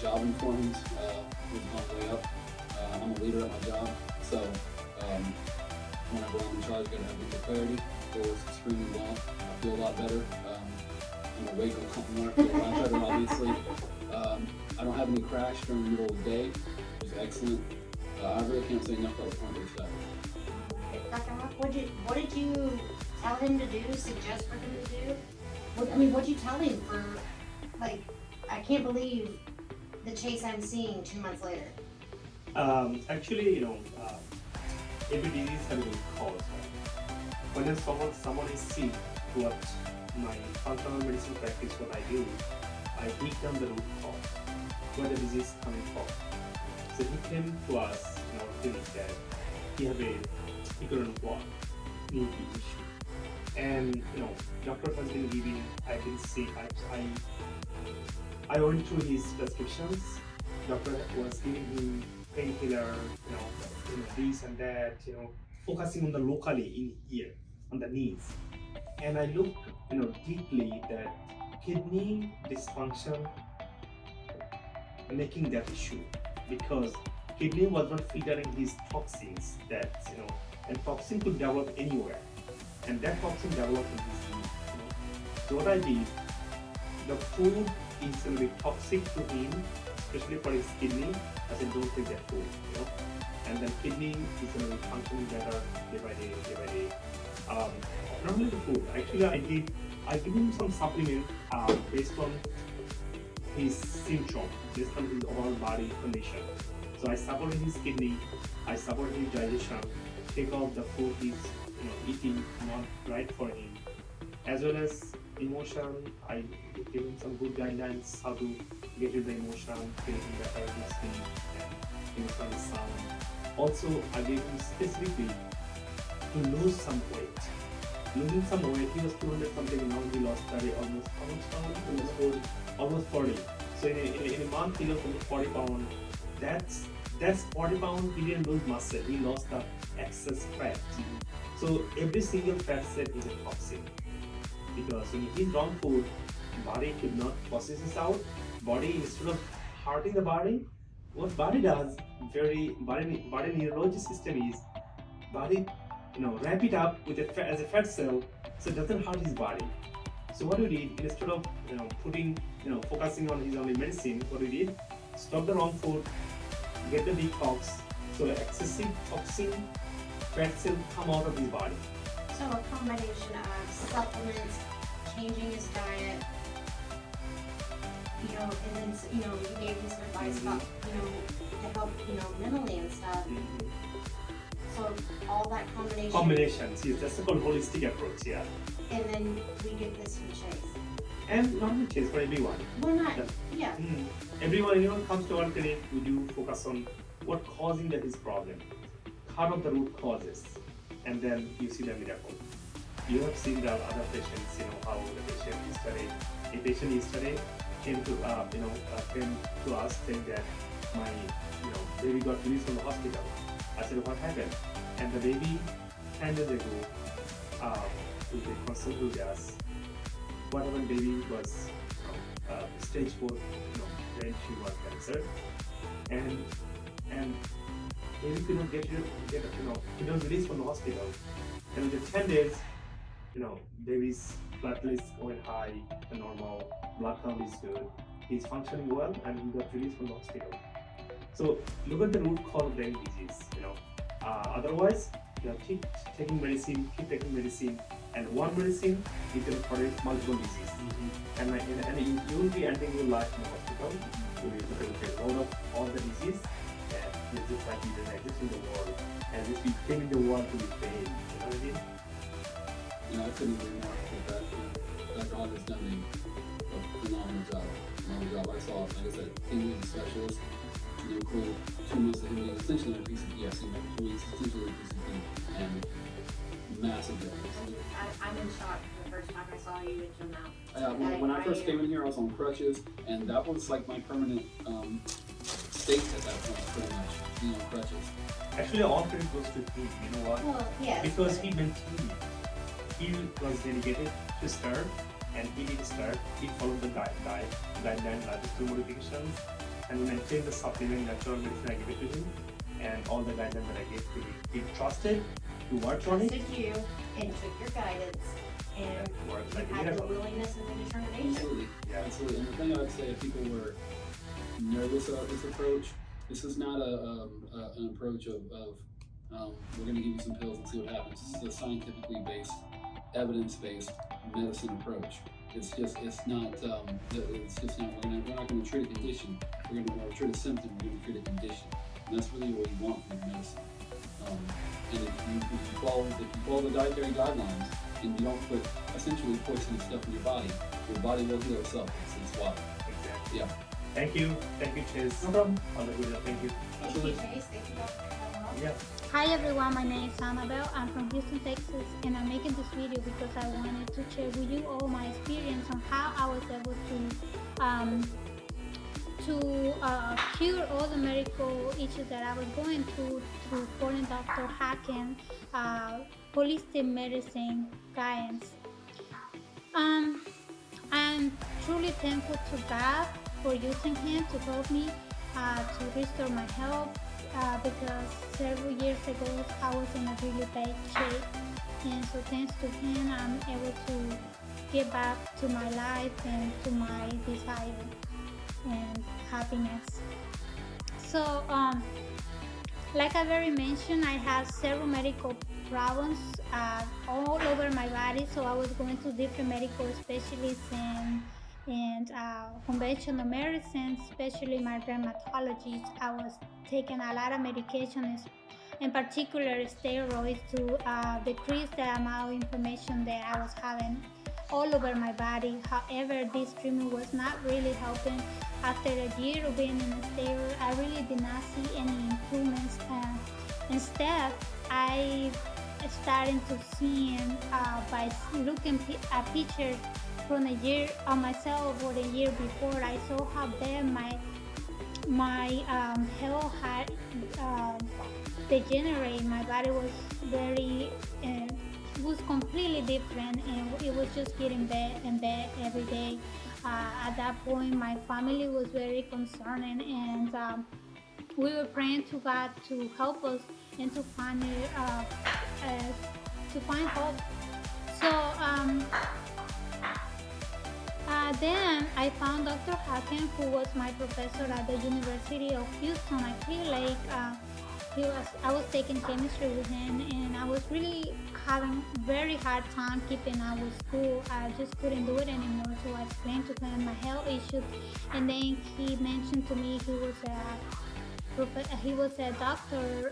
Job performance was on the way up. I'm a leader at my job, so whenever I'm in charge, I gotta have mental clarity. It goes extremely well. I feel a lot better. I'm awake a couple more. I feel a lot better, obviously. I don't have any crash during the middle of the day, which is excellent. I really can't say enough about the plant-based diet. Dr. Haque, what did you tell him to do, suggest for him to do? What did you tell him for, I can't believe the Chase I'm seeing 2 months later. Actually, every disease has a root cause. Right? When someone is sick, what my functional medicine practice, what I do, I dig down the root cause, where the disease is coming from. So he came to us in our clinic that he couldn't walk, knee issue. And doctor has been giving, I've been sick, I went through his prescriptions. Doctor was giving him painkiller, this and that, focusing on the locally in here, on the knees. And I looked, deeply that kidney dysfunction making that issue, because kidney was not filtering his toxins that, and toxin could develop anywhere. And that toxin developed in his knee. So what I did, the food is going to be toxic to him, especially for his kidney. I said, don't take that food, And then kidney is going to be functioning better day by day. Not only the food, actually I give him some supplement based on his symptom, based on his overall body condition. So I supported his kidney, I supported his digestion, take off the food he's eating not right for him, as well as emotion. I give him some good guidelines how to get rid of the emotion, feeling better, listening, and emotional sound. Also, I gave him specifically to lose some weight. Losing some weight, he was 200 something, now he lost 30, almost how much pounds? Almost 40. So in a month he lost almost 40 pounds. That's 40 pounds, he didn't lose muscle, he lost the excess fat. So every single fat cell is a toxin. Because when you eat wrong food, body could not process this out. Body, instead of hurting the body, what body does, body neurology system is, body wrap it up with as a fat cell, so it doesn't hurt his body. So what we did, instead of focusing on his only medicine, what we did, stop the wrong food, get the detox, so excessive toxin fat cell come out of his body. So a combination of supplements, changing his diet, and then you gave him some advice about to help mentally and stuff. So all that combination. Combinations, yes, that's called holistic approach, yeah. And then we get this from Chase. And not the Chase, for everyone. Well, not, yeah. Everyone comes to our clinic, we do focus on what causing his problem. Cut off the root causes, and then you see the miracle. You have seen the other patients, how the patient yesterday came to us saying that my baby got released from the hospital. I said, what happened? And the baby 10 days ago, with the consult with us, what happened? Baby was stage 4, brain tumor cancer, and maybe couldn't he was released from the hospital. And within 10 days, baby's platelets going high and normal, blood count is good, he's functioning well, and he got released from the hospital. So look at the root cause of brain disease. Otherwise, keep taking medicine, and one medicine is going to produce multiple disease. And you will be ending your life in the hospital. You will take a load of all the disease, and it's just like you didn't exist in the world, and if you came in the world to be paid. You know what I mean? I couldn't agree more with that. Dr. Haque has done a phenomenal job. I saw, like I said, 10 years as a specialist, cool 2 months of him being essentially a PCP. I've seen 2 weeks essentially a PCP, and massive difference. I'm in shock the first time I saw you with your mouth. When I first came in here, I was on crutches, and that was like my permanent state at that point, pretty much, being on crutches. Actually, all credit goes to him. You know what? Well, yes. Because he maintained it. He was dedicated to start, and he did start. He followed the guideline, lifestyle modifications, and maintained the supplement natural medicine I gave it to him, and all the guidelines that I gave to him. He trusted, he worked on it. Trusted you and took your guidance, and had the willingness and the determination. Absolutely, yeah, absolutely. And the thing I would say, if people were nervous about this approach, this is not an approach of we're going to give you some pills and see what happens. This is a scientifically based, evidence-based medicine approach. It's not. We're not going to treat a condition. We're going to treat a symptom. We're going to treat a condition, and that's really what you want from your medicine. And if you follow the dietary guidelines and you don't put essentially poisonous stuff in your body will heal itself. It's water. Exactly. Yeah. Thank you, Chase. No problem. Thank you. Absolutely. Thank you, Chase. Thank you, Dr. Yeah. Hi everyone, my name is Annabelle. I'm from Houston, Texas, and I'm making this video because I wanted to share with you all my experience on how I was able to cure all the medical issues that I was going through following Dr. Haque holistic medicine guidance. I'm truly thankful to God for using him to help me to restore my health. Because several years ago I was in a really bad shape, and so thanks to him I'm able to get back to my life and to my desire and happiness. So like I already mentioned, I had several medical problems all over my body, so I was going to different medical specialists and conventional medicine, especially my dermatologist. I was taking a lot of medications, in particular steroids, to decrease the amount of inflammation that I was having all over my body. However, this treatment was not really helping. After a year of being in a steroid, I really did not see any improvements. Instead, I started to see by looking at pictures from a year of myself or the year before. I saw how bad my health had degenerated. My body was was completely different, and it was just getting bad and bad every day. At that point, my family was very concerned, and we were praying to God to help us and to find hope. So then I found Dr. Haque, who was my professor at the University of Houston. I feel like I was taking chemistry with him, and I was really having very hard time keeping up with school. I just couldn't do it anymore, so I explained to him my health issues, and then he mentioned to me he was a doctor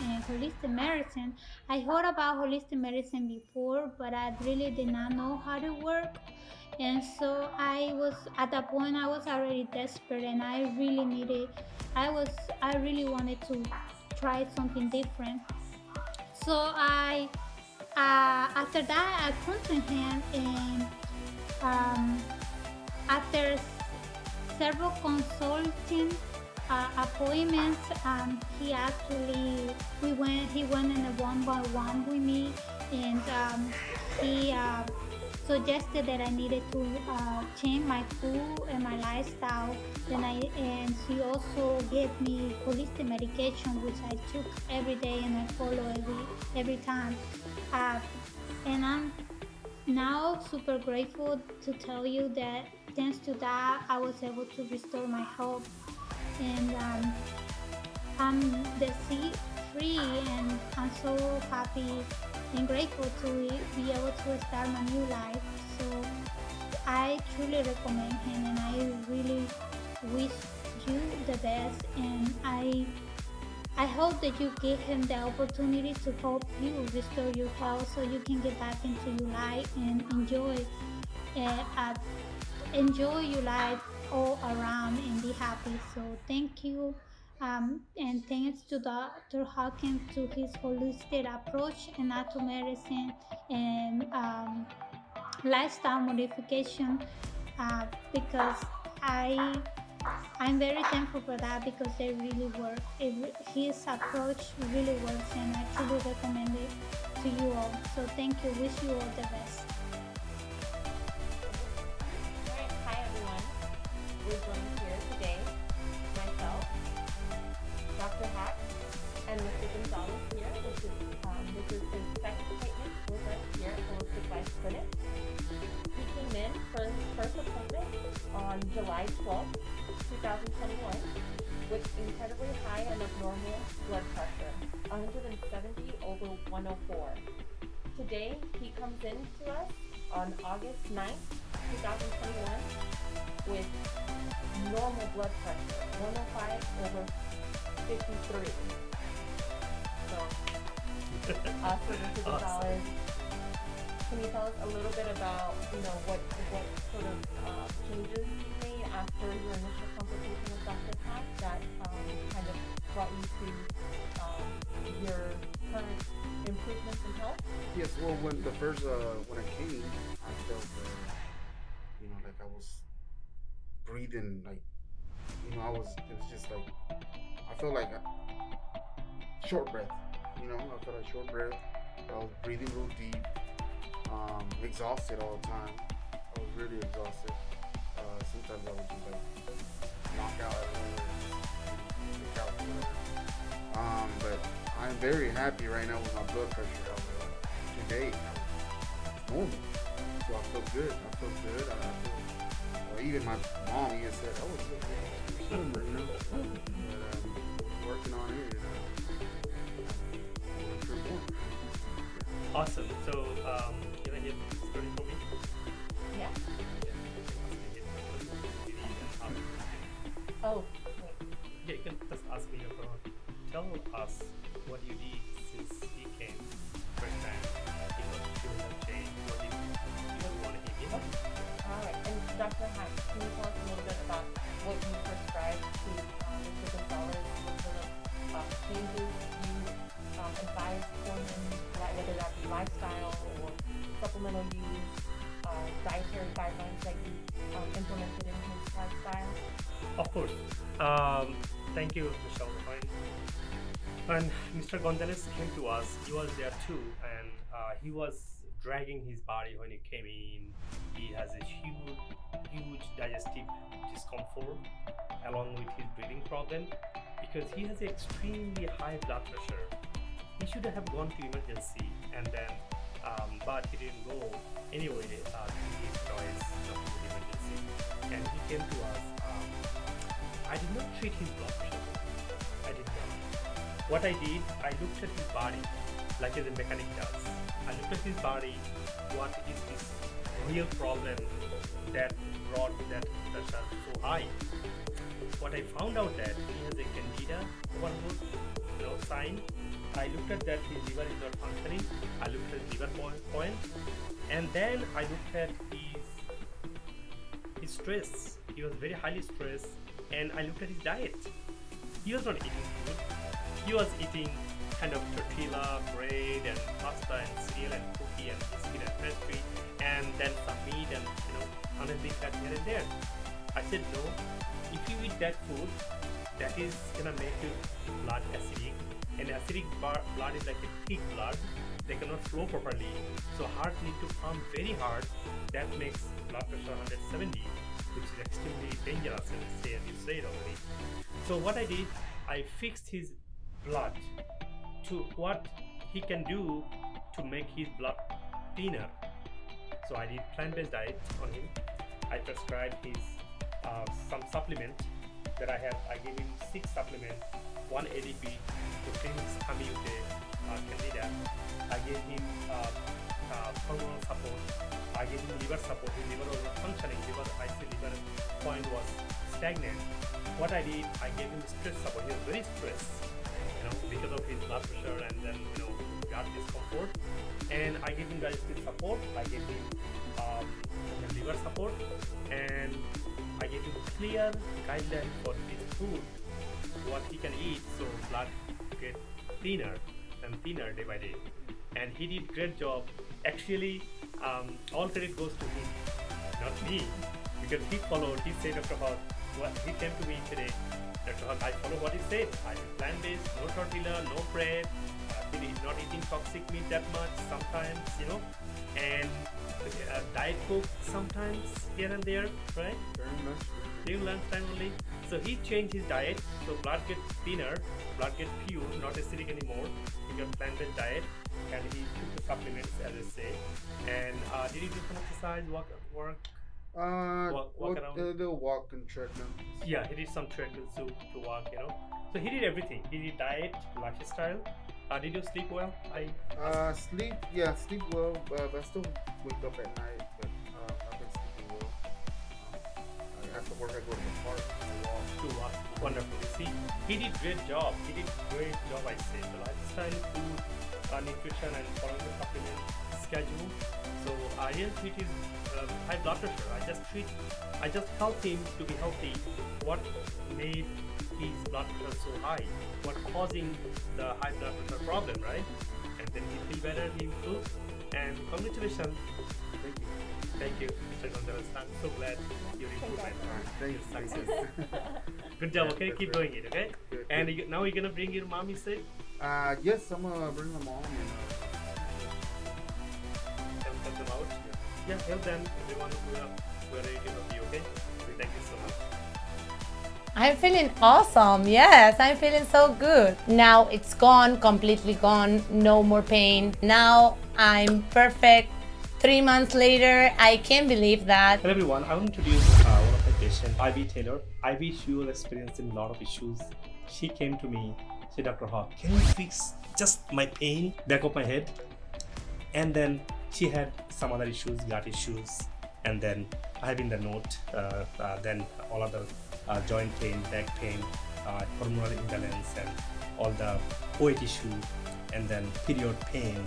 in holistic medicine. I heard about holistic medicine before, but I really did not know how to work. And so at that point I was already desperate, and I really wanted to try something different. So after that I contacted him, and after several consulting appointments, he went in a one-by-one with me, and he suggested that I needed to change my food and my lifestyle. And she also gave me holistic medication, which I took every day and I follow every time. And I'm now super grateful to tell you that thanks to that I was able to restore my health, and I'm disease free, and I'm so happy and grateful to be able to start my new life. So I truly recommend him, and I really wish you the best, and I hope that you give him the opportunity to help you restore your health so you can get back into your life and enjoy your life all around and be happy. So thank you, and thanks to Dr. Hawkins to his holistic approach and natural medicine and lifestyle modification, because I'm very thankful for that, because they really work. His approach really works, and I truly recommend it to you all. So thank you. Wish you all the best. Alright, hi everyone. We're joined here today, myself, Dr. Haque, and Mr. Gonzalez here. This is his second appointment with us here at Holistic Life Clinic. He came in for his first appointment on July 12th, 2021, with incredibly high and abnormal blood pressure, 170 over 104. Today, he comes in to us on August 9th, 2021, with normal blood pressure, 105 over 53. So, Mr. Gonzalez, can you tell us a little bit about, what sort of changes you made after your initial consultation with Dr. Haque that kind of brought you to your current improvements in health? Yes, well, when I came, I felt, like I was breathing, like, it was just like, I felt like a short breath, I felt like short breath. I was breathing real deep, exhausted all the time. I was really exhausted. Sometimes I would just like knock out but I'm very happy right now with my blood pressure. Today, it's normal. So I feel good. Even my mom even said, "Oh, it's summer, But working on it. Awesome. So, can I get a story from me? Yeah. Oh, wait. Yeah, you can just ask me about. Tell us what you did since he came first time. He was doing the change. What did you want to hear? Alright, and Dr. Haque, can you tell us a little bit about what you prescribed to Mr. Gonzalez? What sort of changes you advise for him, whether that be lifestyle or supplemental use, dietary guidelines that you implemented in his lifestyle? Of course. Thank you, Michelle. When Mr. Gonzalez came to us, he was there too, and he was dragging his body when he came in. He has a huge digestive discomfort along with his breathing problem because he has extremely high blood pressure. He should have gone to emergency, and then, but he didn't go anyway. His choice not to emergency, and he came to us. I did not treat his blood pressure. I did not. What I did, I looked at his body like as a mechanic does. I looked at his body. What is this real problem that brought that pressure so high? What I found out that he has a candida overload sign. I looked at that his liver is not functioning. I looked at his liver point, and then I looked at his stress. He was very highly stressed, and I looked at his diet. He was not eating food. He was eating kind of tortilla, bread, and pasta, and cereal, and cookie, and biscuit, and pastry, and then some meat, and honestly fat here and there. I said no. If you eat that food, that is gonna make your blood acidic. And acidic blood is like a thick blood, they cannot flow properly. So heart need to pump very hard. That makes blood pressure 170, which is extremely dangerous, as you said already. So what I did, I fixed his blood to what he can do to make his blood thinner. So I did plant-based diet on him. I prescribed his some supplement that I have. I gave him 6 supplements, 1 ADP to clean his tummy with a candida. I gave him hormonal support. I gave him liver support. His liver was not functioning. Liver point was stagnant. What I did, I gave him stress support. He was very stressed, because of his blood pressure and then gut discomfort. And I gave him digestive support. I gave him liver support, and I gave him clear guideline for his food, what he can eat, so blood get thinner and thinner day by day. And he did great job. Actually, all credit goes to him, not me, because he followed. He said, Dr. Haque, he came to me today, Dr. Haque, I follow what he said. I am plant-based, no tortilla, no bread, not eating toxic meat that much sometimes, and diet coke sometimes here and there, right? During lunchtime only. So he changed his diet, so blood gets thinner, blood gets pure, not acidic anymore. He got plant-based diet, and he took the supplements, as I say. And did he do some exercise, walk around? They'll walk and treadmill. Yeah, he did some treadmill to walk, So he did everything. He did diet, lifestyle. Did you sleep well? Sleep well, but I still wake up at night. But I've been sleeping well. After work, I go to the park and walk. Wonderful. See, he did great job. I say. The lifestyle, food, nutrition, and following the supplement schedule. So I didn't treat his high blood pressure. I just helped him to be healthy. What made his blood pressure so high? What causing the high blood pressure problem, right? And then he feel better, he improved. And congratulations. Thank you, Mr. Gonzalez. I'm so glad you're improvement. Thank you. Success. Good job. Okay, keep doing it. Okay. Good. And now you're gonna bring your mom, you said? Yes, I'm gonna bring my mom and help them out. Yeah, help them. Everyone we're ready to help you. Okay. Thank you so much. I'm feeling awesome. Yes, I'm feeling so good. Now it's gone, completely gone. No more pain. Now I'm perfect. 3 months later, I can't believe that. Hello everyone, I want to introduce one of my patients, Ivy Taylor. Ivy, she was experiencing a lot of issues. She came to me, said, Dr. Haque, can you fix just my pain, back of my head? And then she had some other issues, gut issues, and then I have in the note, then all other joint pain, back pain, hormonal imbalance, and all the weight issue, and then period pain,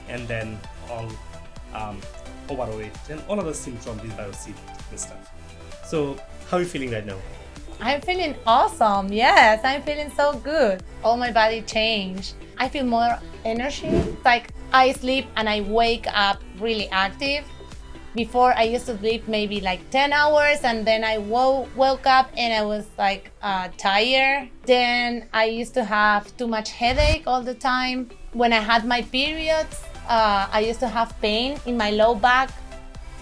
and then all overweight and all other symptoms, these biopsy and stuff. So how are you feeling right now? I'm feeling awesome. Yes, I'm feeling so good. All my body changed. I feel more energy. Like I sleep and I wake up really active. Before I used to sleep maybe like 10 hours and then I woke up and I was like tired. Then I used to have too much headache all the time. When I had my periods, I used to have pain in my low back.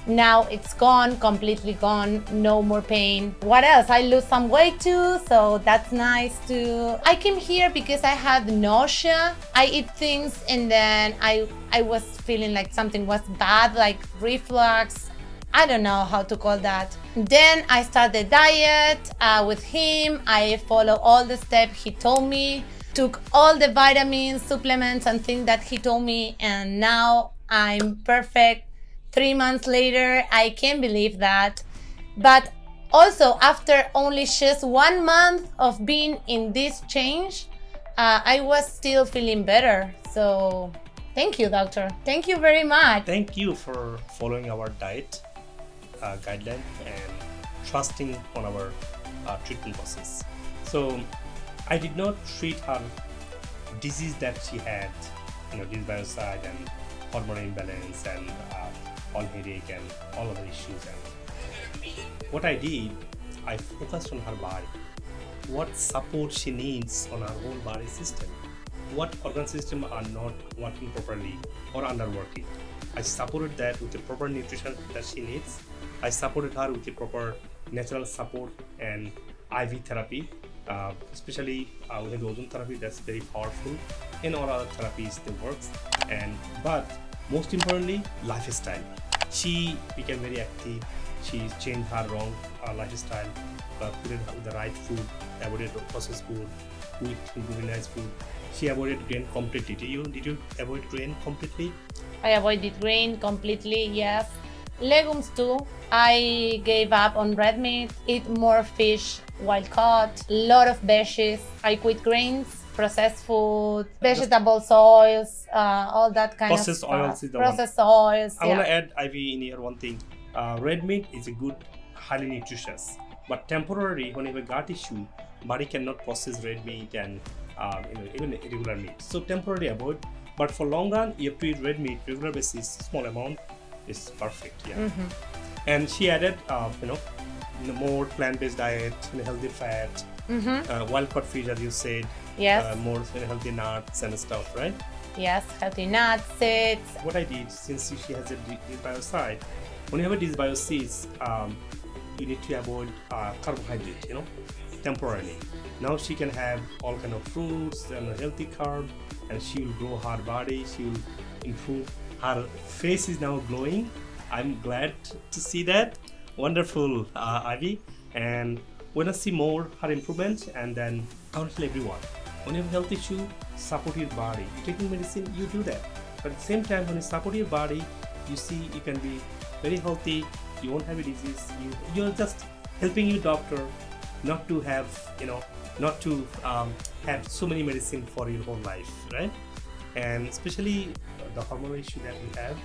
Now it's gone, completely gone, no more pain. What else? I lose some weight too, so that's nice too. I came here because I had nausea. I eat things and then I was feeling like something was bad, like reflux. I don't know how to call that. Then I started diet with him. I follow all the steps he told me. Took all the vitamins, supplements, and things that he told me, and now I'm perfect. 3 months later, I can't believe that. But also, after only just 1 month of being in this change, I was still feeling better. So, thank you, doctor. Thank you very much. Thank you for following our diet guideline and trusting on our treatment process. So, I did not treat her disease that she had, disease bioside and hormone imbalance and all headache and all other issues. And what I did, I focused on her body, what support she needs on her whole body system. what organ system are not working properly or underworking. I supported that with the proper nutrition that she needs. I supported her with the proper natural support and IV therapy, especially we have the ozone therapy that's very powerful. In all other therapies that works, but most importantly, lifestyle. She became very active. She changed her wrong lifestyle, put in the right food, avoided processed food, eat really nice food. She avoided grain completely. Did you avoid grain completely? I avoided grain completely, yes. Legumes too. I gave up on red meat, eat more fish, wild caught, lot of veggies. I quit grains, processed food, vegetable oils, all that kind Processed of stuff. oils is the Processed one. oils, I yeah. want to add IV in here one thing. Red meat is a good, highly nutritious, but temporarily when you have a gut issue, body cannot process red meat and even irregular meat. So temporarily avoid, but for long run, you have to eat red meat regular basis, small amount is perfect. Yeah. And she added, more plant-based diet, healthy fat, wild caught fish, as you said. Yes. More healthy nuts and stuff, right? Yes, healthy nuts, seeds. What I did, since she has a dysbioside, when you have a dysbiosis, you need to avoid carbohydrate, temporarily. Now she can have all kind of fruits and a healthy carb, and she will grow her body. She will improve. Her face is now glowing. I'm glad to see that. Wonderful, Ivy. And when I see more her improvement, and then I will tell everyone, when you have a health issue, support your body. You're taking medicine, you do that. But at the same time, when you support your body, you see you can be very healthy. You won't have a disease. You're just helping your doctor not to have, not to have so many medicine for your whole life, right? And especially the hormonal issue that we have,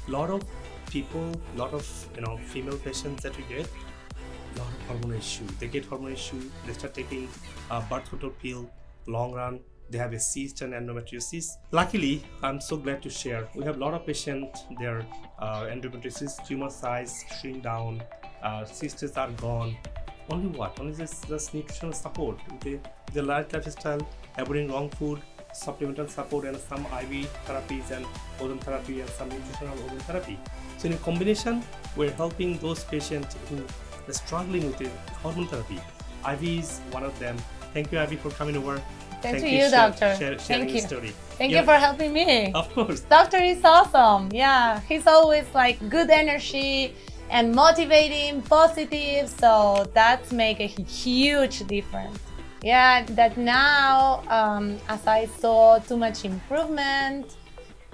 lot of people, lot of female patients that we get, lot of hormonal issue. They get hormonal issue. They start taking a birth control pill. Long run, they have a cyst and endometriosis. Luckily, I'm so glad to share. We have a lot of patients. Their endometriosis tumor size shrink down. Cysts are gone. Only just nutritional support. The right lifestyle, avoiding wrong food, supplemental support, and some IV therapies and ozone therapy and some nutritional ozone therapy. So in a combination, we're helping those patients who are struggling with the hormone therapy. IV is one of them. Thank you, Ivy, for coming over. Thank you, doctor. Sharing Thank you. the story. Thank you for helping me. Of course. Doctor is awesome. Yeah, he's always like good energy and motivating, positive. So that's make a huge difference. Yeah, that now as I saw too much improvement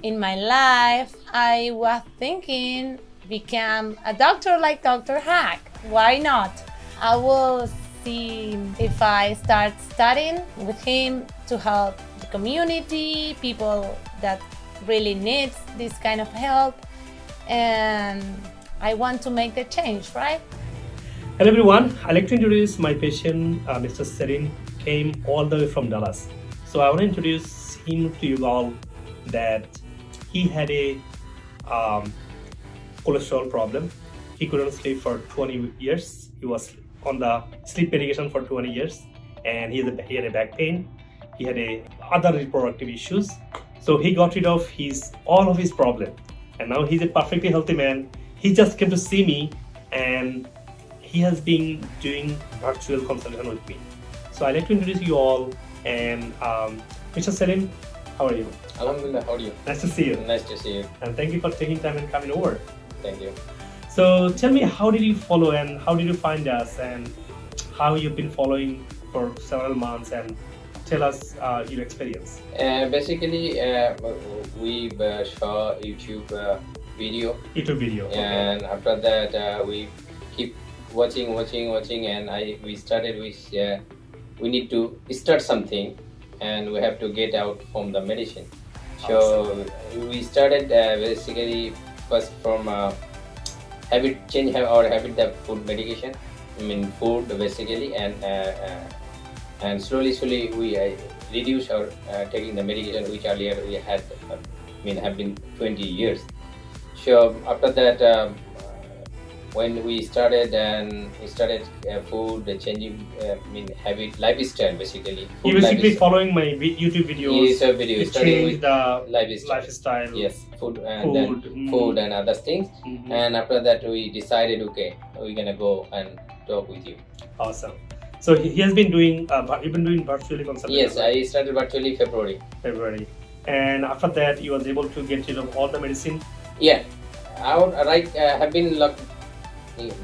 in my life, I was thinking become a doctor like Dr. Haque. Why not? I will see if I start studying with him to help the community, people that really needs this kind of help, and I want to make the change, right? Hello everyone, I'd like to introduce my patient, Mr. Serin, came all the way from Dallas. So I want to introduce him to you all that he had a cholesterol problem. He couldn't sleep for 20 years. He was on the sleep medication for 20 years, and he had a back pain. He had other reproductive issues. So he got rid of all of his problem, and now he's a perfectly healthy man. He just came to see me, and he has been doing virtual consultation with me. So I'd like to introduce you all, and Mr. Selim, how are you? Alhamdulillah, how are you? Nice to see you. Nice to see you. And thank you for taking time and coming over. Thank you. So tell me, how did you follow and how did you find us, and how you've been following for several months, and tell us your experience. Basically, we saw YouTube video. YouTube video. And after that, we keep watching, and we started with we need to start something, and we have to get out from the medicine. So we started basically first from change our habit, the food medication. I mean food basically, and slowly we reduce our taking the medication, which earlier we had have been 20 years. So after that, when we started food changing, habit, lifestyle basically. You basically following my YouTube videos. YouTube videos. It changed the lifestyle. Yes, food and other things. And after that, we decided, okay, we're gonna go and talk with you. Awesome. So he has been doing. You've been doing virtually consultation. Yes, I started virtually February, and after that, you was able to get rid of all the medicine. Yeah, I have been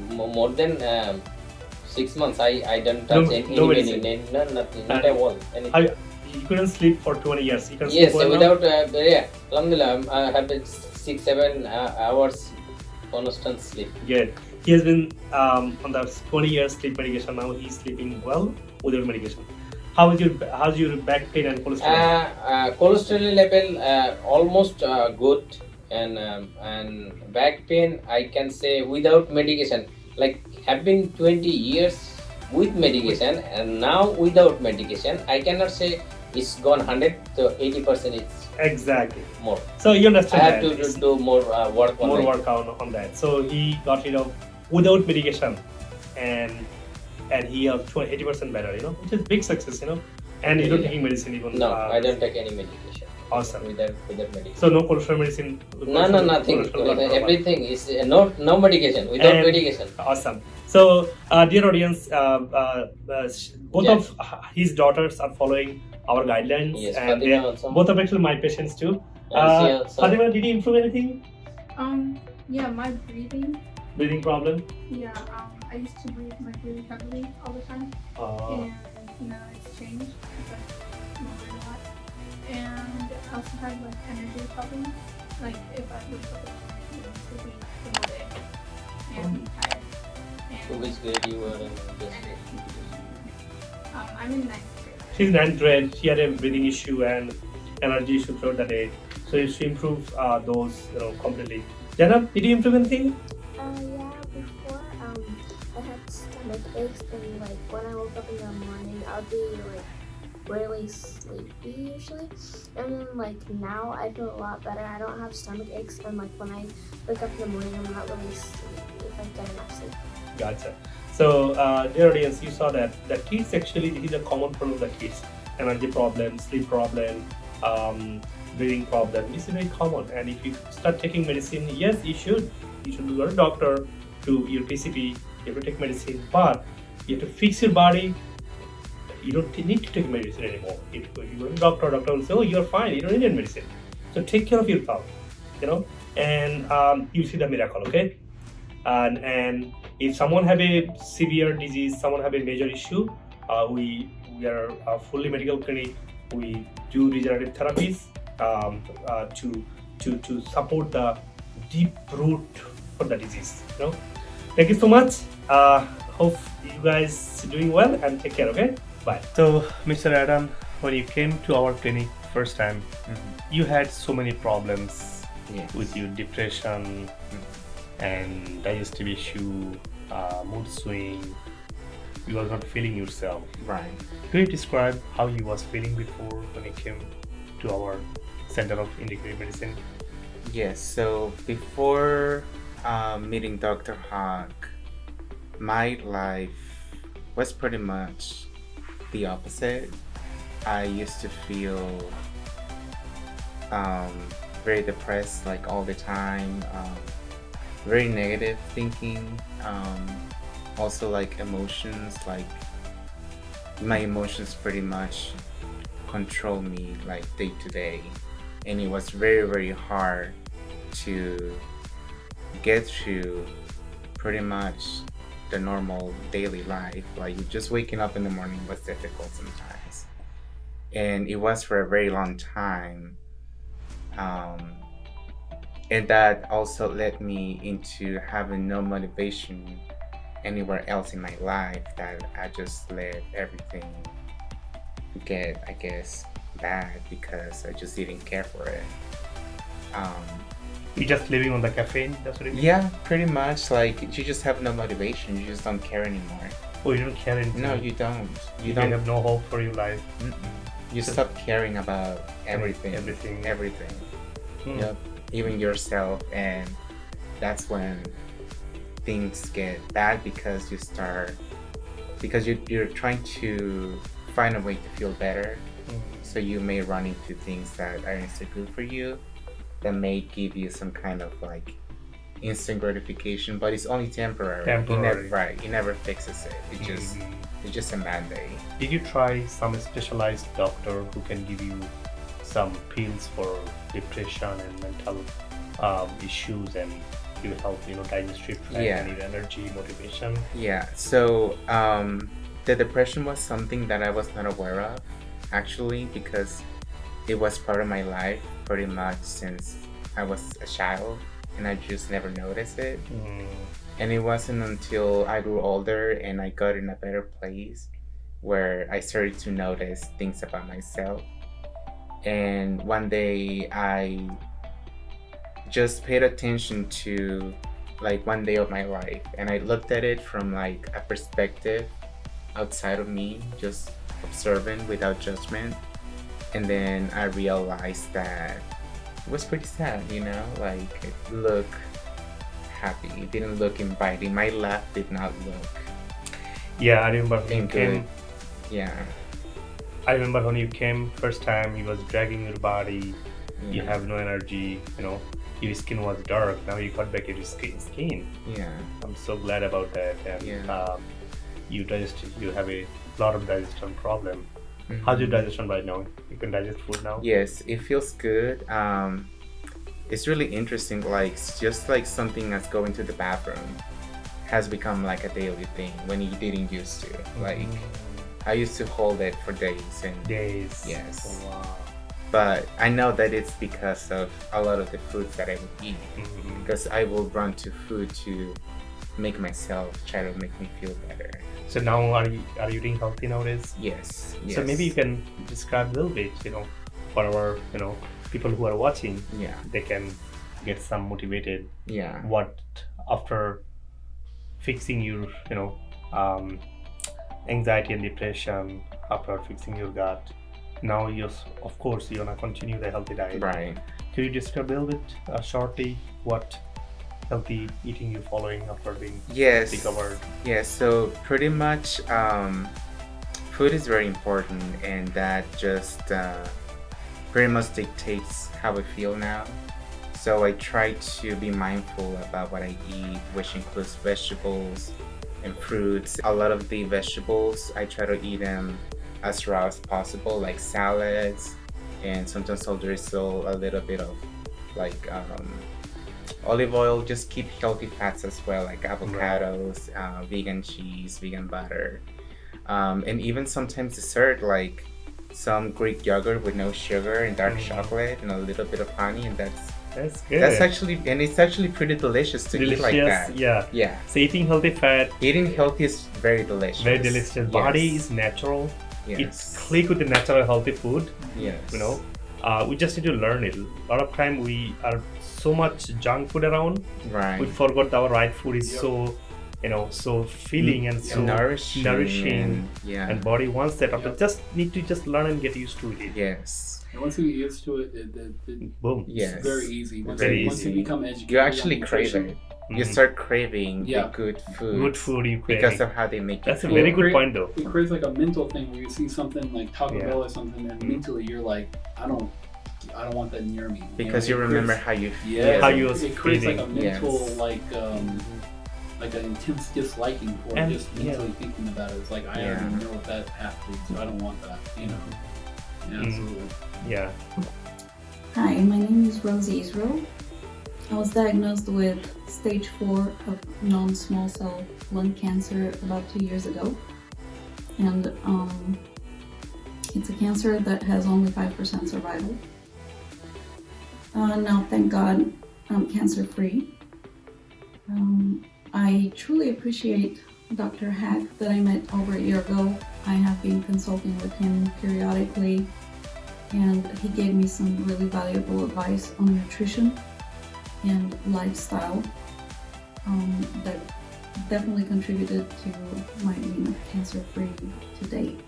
more than 6 months. I don't touch any medicine. Nothing. Not at all. You couldn't sleep for 20 years. You can yes, sleep without alhamdulillah, I have 6-7 hours constant sleep. Good. He has been on the 20 years sleep medication. Now he's sleeping well without medication. How's your back pain and cholesterol? Cholesterol level almost good, and back pain I can say without medication. Like have been 20 years with medication, and now without medication I cannot say it's gone 100 to 80%. It's exactly more. So you understand. I have to do more work on that. So he got rid of without medication, and he has 80% better. Which is big success. And you don't taking medicine even. No, I don't take any medication. Awesome. Without medication. So no cholesterol medicine. No, nothing. Everything is no medication. Without medication. Awesome. So, dear audience, both of his daughters are following our guidelines, yes, and both are actually my patients too. Fatima, did you improve anything? Yeah, my breathing problem. Yeah, I used to breathe like really heavily all the time, and it's changed because I moved a lot. And I also had like energy problems, like if I wake up in the morning, I'm sleeping the whole day and tired. So which grade you were in? I'm in 9th grade. She's 9th grade. She had a breathing issue and energy issue throughout the day. So she improved those completely. Jana, did you improve anything? Yeah, before I had stomach aches, and like when I woke up in the morning I'd be like really sleepy usually, and then like now I feel a lot better. I don't have stomach aches, and like when I wake up in the morning I'm not really sleepy if I get enough sleep. Gotcha. So, dear audience, you saw that the kids actually, this is a common problem of the kids. Energy problem, sleep problem, breathing problem. This is very common. And if you start taking medicine, yes, you should go to a doctor, to your PCP, you have to take medicine. But you have to fix your body. You don't need to take medicine anymore. If you go to a doctor will say, oh, you're fine, you don't need any medicine. So take care of your health, and you see the miracle, okay? And if someone have a severe disease, someone have a major issue, we are a fully medical clinic. We do regenerative therapies to support the deep root for the disease. Thank you so much. Hope you guys are doing well, and take care. Okay, bye. So, Mr. Adam, when you came to our clinic first time, you had so many problems with your depression. And digestive issue, mood swing, you was not feeling yourself. Right. Can you describe how you was feeling before when you came to our Center of Integrative Medicine? Yes, so before meeting Dr. Haque, my life was pretty much the opposite. I used to feel very depressed like all the time. Very negative thinking, also like emotions, like my emotions pretty much control me like day to day, and it was very, very hard to get through pretty much the normal daily life. Like just waking up in the morning was difficult sometimes, and it was for a very long time. And that also led me into having no motivation anywhere else in my life, that I just let everything get, I guess, bad because I just didn't care for it. You're just living on the caffeine, that's what it means? Yeah, pretty much. Like, you just have no motivation, you just don't care anymore. Oh, you don't care anymore? No, you don't. You don't have no hope for your life? You stop caring about everything. Yep. Even yourself, and that's when things get bad because you're trying to find a way to feel better. So you may run into things that aren't so good for you, that may give you some kind of like instant gratification, but it's only temporary. It never fixes it. It's just a band-aid. Did you try some specialized doctor who can give you some pills for depression and mental issues, and you help, digestive tract and energy, motivation? Yeah. So the depression was something that I was not aware of, actually, because it was part of my life pretty much since I was a child, and I just never noticed it. And it wasn't until I grew older and I got in a better place where I started to notice things about myself. And one day I just paid attention to like one day of my life, and I looked at it from like a perspective outside of me, just observing without judgment. And then I realized that it was pretty sad, like it looked happy. It didn't look inviting. My laugh did not look. Yeah, I remember when you came. Yeah. I remember when you came first time, he was dragging your body. You have no energy, your skin was dark. Now you got back your skin. Yeah. I'm so glad about that. And you have a lot of digestion problem. How's your digestion right now? You can digest food now? Yes, it feels good. It's really interesting, like just like something that's going to the bathroom has become like a daily thing when you didn't used to. Like I used to hold it for days and days. Yes. Oh, wow. But I know that it's because of a lot of the foods that I would eat, because I will run to food to make myself try to make me feel better. So now are you eating healthy nowadays? Yes. So maybe you can describe a little bit, for our people who are watching. Yeah. They can get some motivated. Yeah. What after fixing your anxiety and depression, after fixing your gut, now of course you wanna continue the healthy diet. Right. Can you describe a little bit shortly what healthy eating you're following after being recovered? Yes, so pretty much food is very important, and that just pretty much dictates how I feel now. So I try to be mindful about what I eat, which includes vegetables and fruits. A lot of the vegetables, I try to eat them as raw as possible, like salads, and sometimes I'll drizzle a little bit of like olive oil. Just keep healthy fats as well, like avocados, vegan cheese, vegan butter, and even sometimes dessert, like some Greek yogurt with no sugar and dark chocolate and a little bit of honey, and that's good. It's actually pretty delicious to eat like that. Yeah. So eating healthy is very delicious. Very delicious. Yes. Body is natural. Yes. It's click with the natural healthy food. Yes. We just need to learn it. A lot of time we are so much junk food around. Right. We forgot our right food is so filling and so nourishing. And body wants that. Just need to learn and get used to it. Yes. And once you get used to it, boom. Yes. It's very easy. Once you easy. become educated, you actually crave it. You start craving the good food. Good food you crave. Because of how they make it. That's a very good point though. It creates like a mental thing where you see something like Taco Bell or something, and mentally you're like, I don't want that near me. Because you remember how you feel. Yeah, how you was it creates feeling. like a mental like an intense disliking for it, just mentally thinking about it. It's like I already know what that has to be, so I don't want that. Yeah, absolutely. Yeah. Hi, my name is Rosie Israel. I was diagnosed with stage 4 of non-small cell lung cancer about 2 years ago. And it's a cancer that has only 5% survival. Now, thank God, I'm cancer-free. I truly appreciate Dr. Haque that I met over a year ago. I have been consulting with him periodically, and he gave me some really valuable advice on nutrition and lifestyle that definitely contributed to my being cancer-free to date.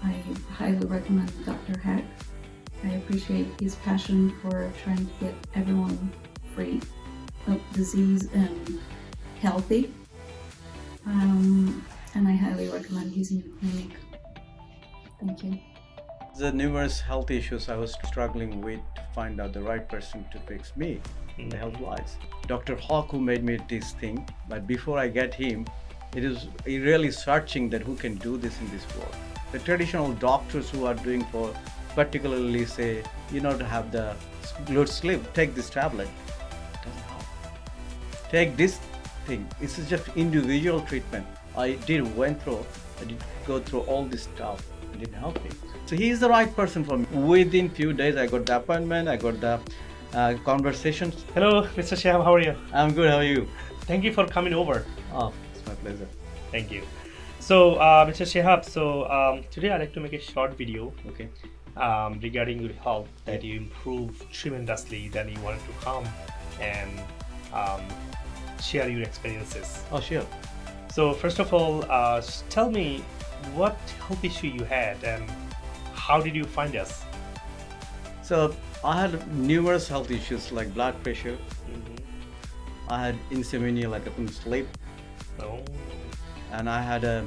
I highly recommend Dr. Haque. I appreciate his passion for trying to get everyone free of disease and healthy. And I highly recommend his new clinic. Thank you. The numerous health issues I was struggling with to find out the right person to fix me in the health wise. Dr. Haque who made me this thing, but before I get him, it is really searching that who can do this in this world. The traditional doctors who are doing for particularly say, to have the good sleep, take this tablet. It doesn't help. Take this thing. This is just individual treatment. I did go through all this stuff. It didn't help me. So he is the right person for me. Within few days, I got the appointment. I got the conversations. Hello, Mr. Shihab, how are you? I'm good. How are you? Thank you for coming over. Oh, it's my pleasure. Thank you. So, Mr. Shihab, today I'd like to make a short video. Okay. Regarding your health, that you improved tremendously. Then you wanted to come and share your experiences. Oh, sure. So first of all, tell me what health issue you had and how did you find us? So I had numerous health issues like blood pressure. I had insomnia, like I couldn't sleep. Oh. And I had the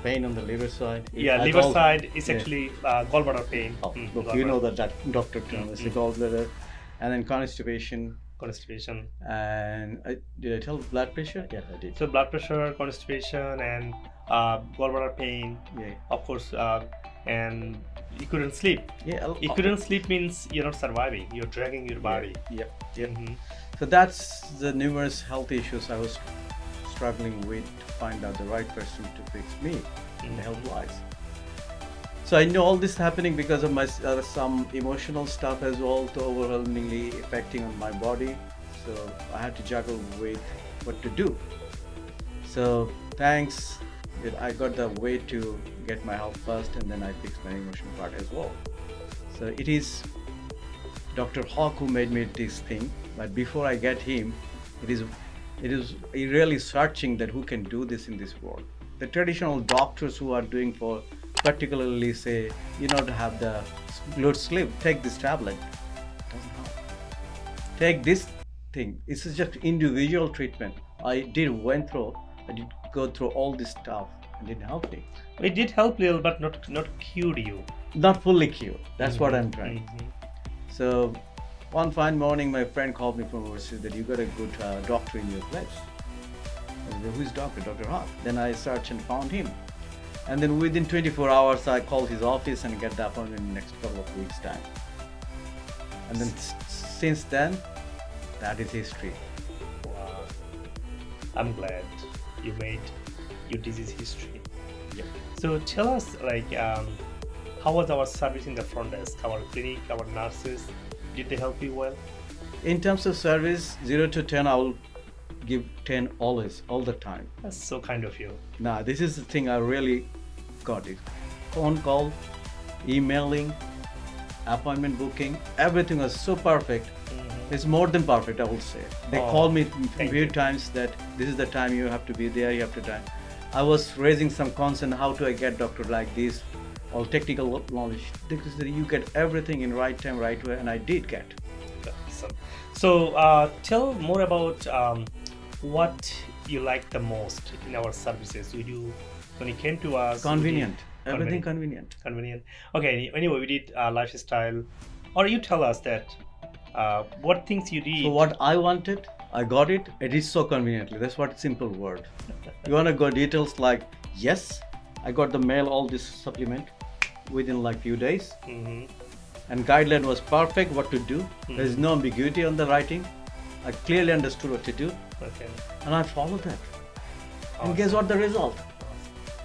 pain on the liver side. Yeah, liver side is actually gallbladder pain. Oh, look, you know that doctor term is the gallbladder, and then constipation. And did I tell blood pressure? Yeah, I did. So blood pressure, constipation, and gallbladder pain. Yeah. Of course, and you couldn't sleep. Yeah. You couldn't sleep means you're not surviving. You're dragging your body. Yeah. So that's the numerous health issues I was struggling with to find out the right person to fix me in the health wise. So I know all this happening because of my some emotional stuff as well, to overwhelmingly affecting on my body. So I had to juggle with what to do. So thanks that I got the way to get my health first, and then I fixed my emotional part as well. So it is Dr. Haque who made me this thing, but before I get him, it is really searching that who can do this in this world. The traditional doctors who are doing for particularly say, to have the good sleep, take this tablet. It doesn't help. Take this thing. This is just individual treatment. I did go through all this stuff. It didn't help me. It did help little, but not cured you. Not fully cured. That's what I'm trying. So one fine morning, my friend called me from overseas that you got a good doctor in your place. I said, who's doctor? Dr. Haque. Then I searched and found him. And then within 24 hours, I called his office and get the appointment in the next couple of weeks' time. And then since then, that is history. Wow. I'm glad you made your disease history. Yeah. So tell us, how was our service in the front desk? Our clinic, our nurses, did they help you well? In terms of service, 0 to 10, I will give 10 always, all the time. That's so kind of you. Nah, this is the thing I really got it. Phone call, emailing, appointment booking, everything was so perfect. It's more than perfect, I would say. They called me a few times that this is the time you have to be there, you have to die. I was raising some concern, how do I get doctor like this, all technical knowledge. Because you get everything in right time, right way, and I did get. Awesome. So tell more about what you like the most in our services. We do, when you came to us, convenient. Everything convenient. Okay, anyway, we did lifestyle, or you tell us that what things you did. So what I wanted, I got it. It is so conveniently. That's what simple word. You want to go details like, yes, I got the mail, all this supplement within few days. And guideline was perfect what to do. There's no ambiguity on the writing. I clearly understood what to do. Okay. And I followed that. And guess what the result?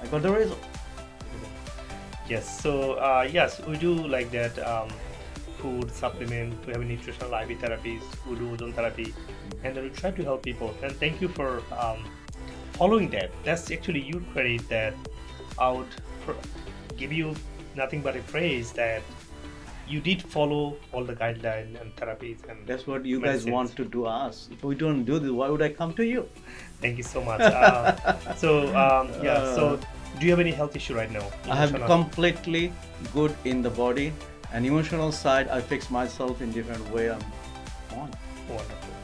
I got the result. Yes, so yes, we do like that food, supplement, we have nutritional IV therapies, we do ozone therapy, and then we try to help people. And thank you for following that. That's actually your credit that I would give you nothing but a praise that you did follow all the guidelines and therapies. And that's what you guys want to do us. If we don't do this, why would I come to you? Thank you so much. So do you have any health issue right now? I have completely good in the body, and emotional side I fix myself in different way. I'm on. Wonderful.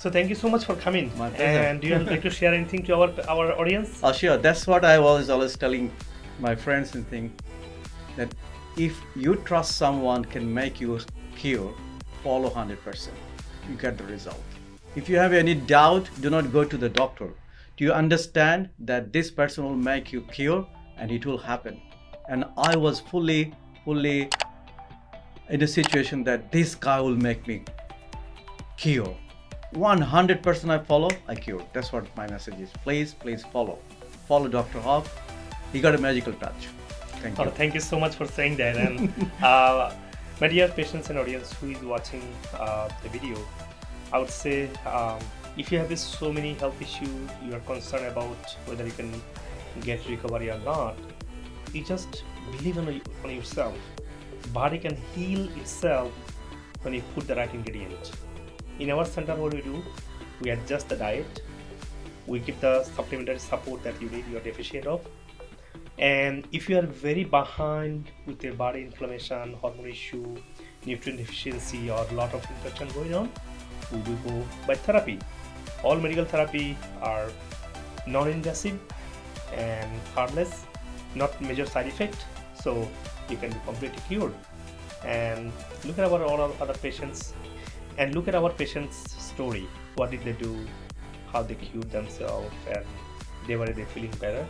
So thank you so much for coming. My pleasure. And do you like to share anything to our audience? Sure. That's what I was always telling my friends and think that if you trust someone can make you cure, follow 100%. You get the result. If you have any doubt, do not go to the doctor. Do you understand that this person will make you cure and it will happen? And I was fully in a situation that this guy will make me cure. 100% I follow, I cure. That's what my message is. Please follow. Follow Dr. Haque. He got a magical touch. Thank you. Thank you so much for saying that. And my dear patients and audience who is watching the video, I would say if you have so many health issues, you are concerned about whether you can get recovery or not, you just believe on yourself. Body can heal itself when you put the right ingredient. In our center, what we do, we adjust the diet, we give the supplementary support that you need, you are deficient of. And if you are very behind with your body inflammation, hormone issue, nutrient deficiency, or a lot of infection going on, we do go by therapy. All medical therapy are non-invasive and harmless, not major side effect, so you can be completely cured. And look at our all other patients, and look at our patients' story. What did they do? How they cured themselves, and they're feeling better.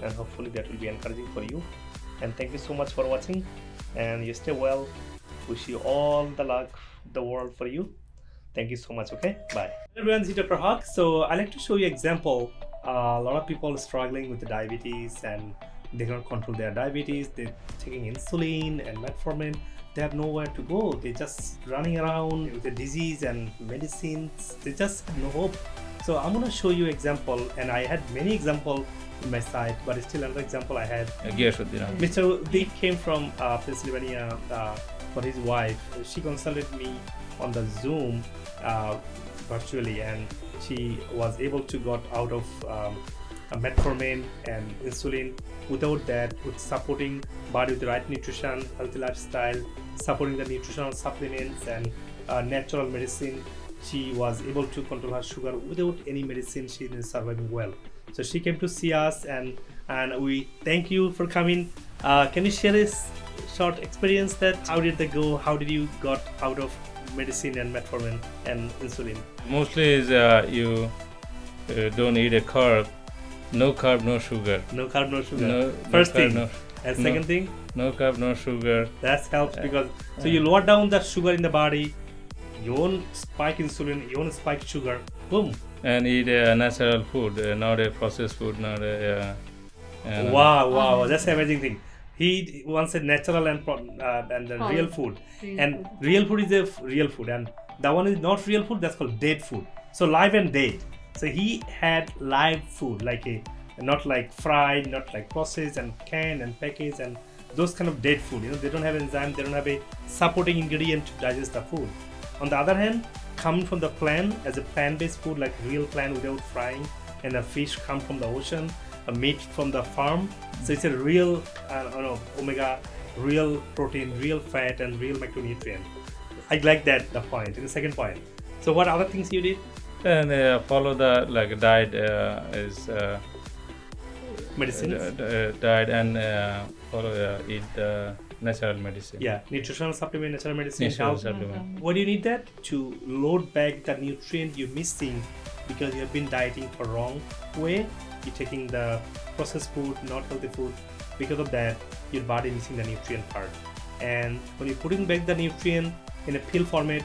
And hopefully that will be encouraging for you. And thank you so much for watching. And you stay well. Wish you all the luck the world for you. Thank you so much. Okay, bye. Everyone, this is Dr. Haque. So I like to show you example. A lot of people are struggling with the diabetes and they cannot control their diabetes. They're taking insulin and metformin. They have nowhere to go. They're just running around with the disease and medicines. They just have no hope. So I'm gonna show you example, and I had many examples in my site, but still another example I had. Mr. Dick came from Pennsylvania for his wife. She consulted me on the Zoom virtually, and she was able to got out of metformin and insulin. Without that, with supporting body with the right nutrition, healthy lifestyle, supporting the nutritional supplements and natural medicine, she was able to control her sugar without any medicine. She is surviving well. So she came to see us, and we thank you for coming. Can you share this short experience that how did they go? How did you got out of medicine and metformin and insulin? Mostly is you don't eat a carb. No carb, no sugar. No carb, no sugar. First thing. And second thing? No carb, no sugar. That helps because so you lower down the sugar in the body. You won't spike insulin. You won't spike sugar. Boom. And eat natural food, not a processed food, not a. Wow, that's an amazing thing. He wants a natural and the real food. And real food is a real food, and the one is not real food. That's called dead food. So live and dead. So he had live food, like not like fried, not like processed and canned and packaged and those kind of dead food. You know, they don't have enzyme, they don't have a supporting ingredient to digest the food. On the other hand, coming from the plant as a plant-based food, like real plant without frying, and a fish come from the ocean, a meat from the farm. So it's a real, omega, real protein, real fat, and real micronutrient. I like that the point. In the second point. So what other things you did? And follow the diet is medicines. Diet and follow eat the natural medicine. Yeah, nutritional supplement, natural medicine. Supplement. What do you need that? To load back the nutrient you're missing because you have been dieting for wrong way. You're taking the processed food, not healthy food. Because of that, your body missing the nutrient part. And when you're putting back the nutrient in a pill format,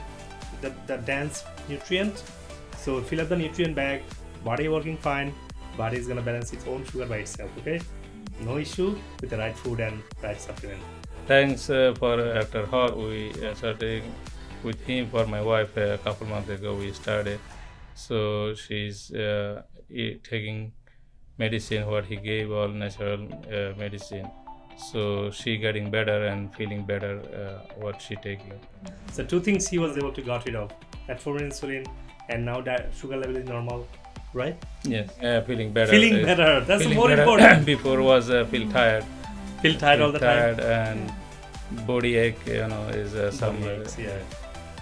the dense nutrient, so fill up the nutrient bag, body working fine, body is gonna balance its own sugar by itself, okay? No issue with the right food and right supplement. Thanks for Dr. Haque. We started with him for my wife a couple months ago. We started, so she's taking medicine what he gave, all natural medicine. So she getting better and feeling better what she taking. So two things he was able to got rid of: metformin, insulin, and now that sugar level is normal, right? Yes, feeling better. Feeling better. That's feeling more better. important. Before was feel tired. Feel tired all the time. And body ache, is some. Yeah.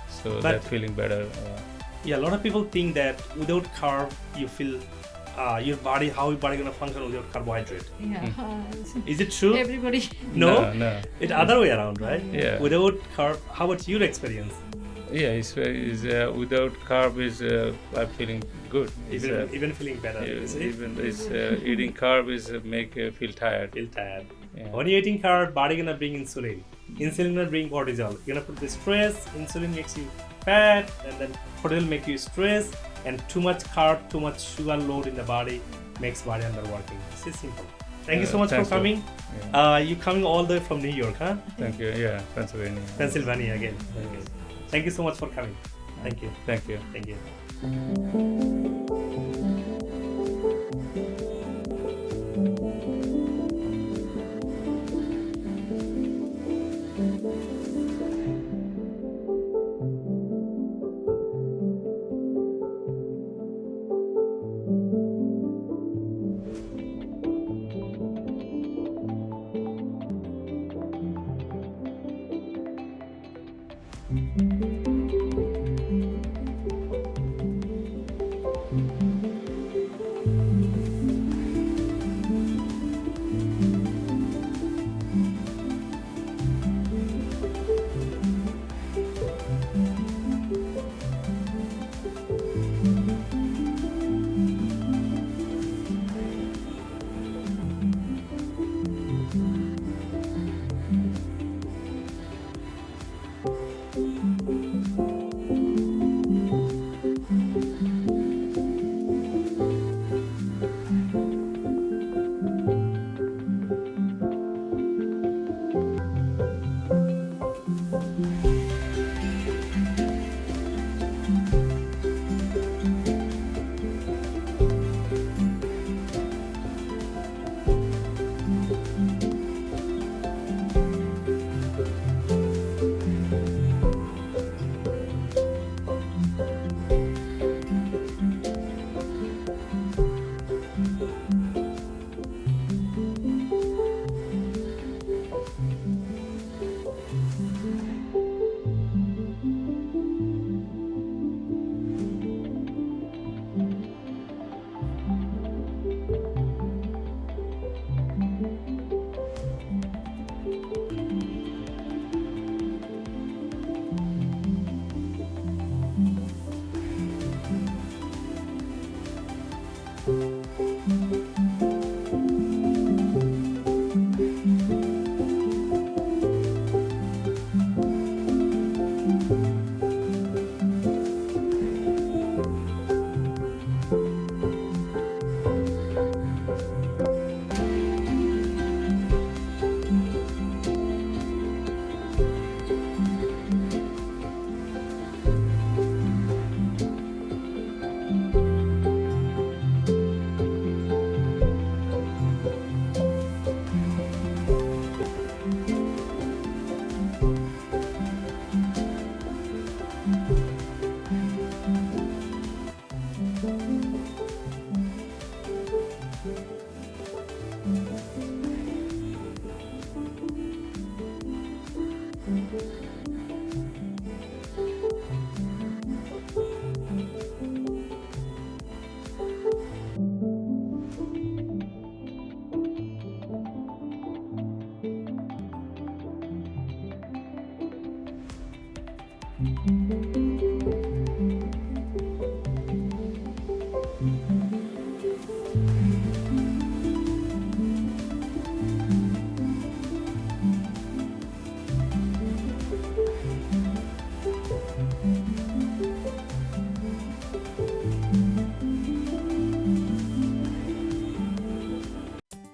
So that feeling better. Yeah, a lot of people think that without carb, you feel how your body gonna function without carbohydrate. Yeah. Is it true? Everybody. No, No. It's other way around, right? Yeah. Without carb, how about your experience? Yeah, it's without carb is I'm feeling good. It's, Even feeling better. You see? even it's, eating carb is make feel tired. Feel tired. Yeah. When you're eating carb, body gonna bring insulin. Insulin gonna bring cortisol. You're gonna put the stress. Insulin makes you fat, and then cortisol make you stress. And too much carb, too much sugar load in the body makes body underworking. This is simple. Thank you so much for coming. You coming all the way from New York, huh? Thank you. Yeah, Pennsylvania. Pennsylvania again. Okay. Thank you so much for coming. Thank you. Thank you. Thank you.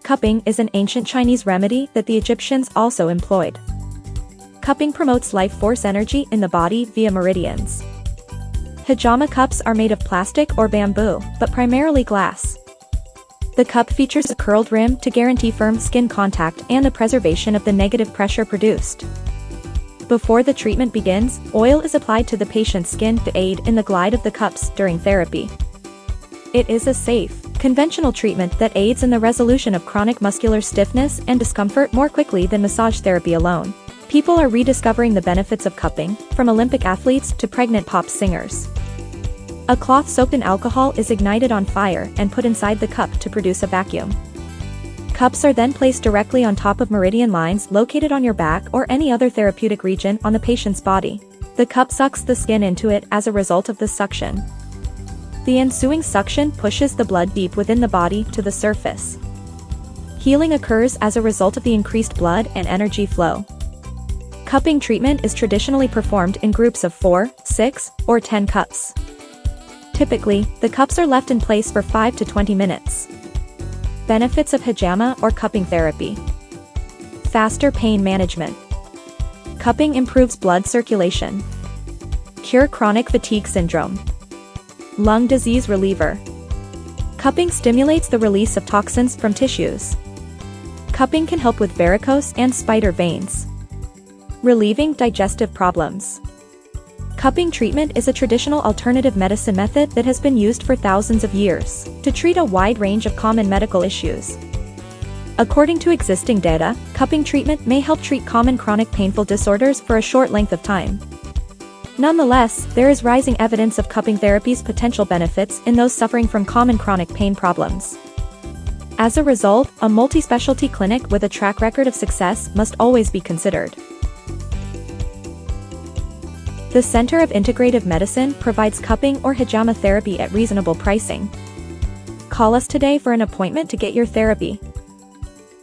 Cupping is an ancient Chinese remedy that the Egyptians also employed. Cupping promotes life force energy in the body via meridians. Hijama cups are made of plastic or bamboo, but primarily glass. The cup features a curled rim to guarantee firm skin contact and the preservation of the negative pressure produced. Before the treatment begins, oil is applied to the patient's skin to aid in the glide of the cups during therapy. It is a safe, conventional treatment that aids in the resolution of chronic muscular stiffness and discomfort more quickly than massage therapy alone. People are rediscovering the benefits of cupping, from Olympic athletes to pregnant pop singers. A cloth soaked in alcohol is ignited on fire and put inside the cup to produce a vacuum. Cups are then placed directly on top of meridian lines located on your back or any other therapeutic region on the patient's body. The cup sucks the skin into it as a result of this suction. The ensuing suction pushes the blood deep within the body to the surface. Healing occurs as a result of the increased blood and energy flow. Cupping treatment is traditionally performed in groups of 4, 6, or 10 cups. Typically, the cups are left in place for 5 to 20 minutes. Benefits of hijama or cupping therapy. Faster pain management. Cupping improves blood circulation. Cure chronic fatigue syndrome. Lung disease reliever. Cupping stimulates the release of toxins from tissues. Cupping can help with varicose and spider veins. Relieving digestive problems. Cupping treatment is a traditional alternative medicine method that has been used for thousands of years to treat a wide range of common medical issues. According to existing data, cupping treatment may help treat common chronic painful disorders for a short length of time. Nonetheless, there is rising evidence of cupping therapy's potential benefits in those suffering from common chronic pain problems. As a result, a multi-specialty clinic with a track record of success must always be considered. The Center of Integrative Medicine provides cupping or hijama therapy at reasonable pricing. Call us today for an appointment to get your therapy.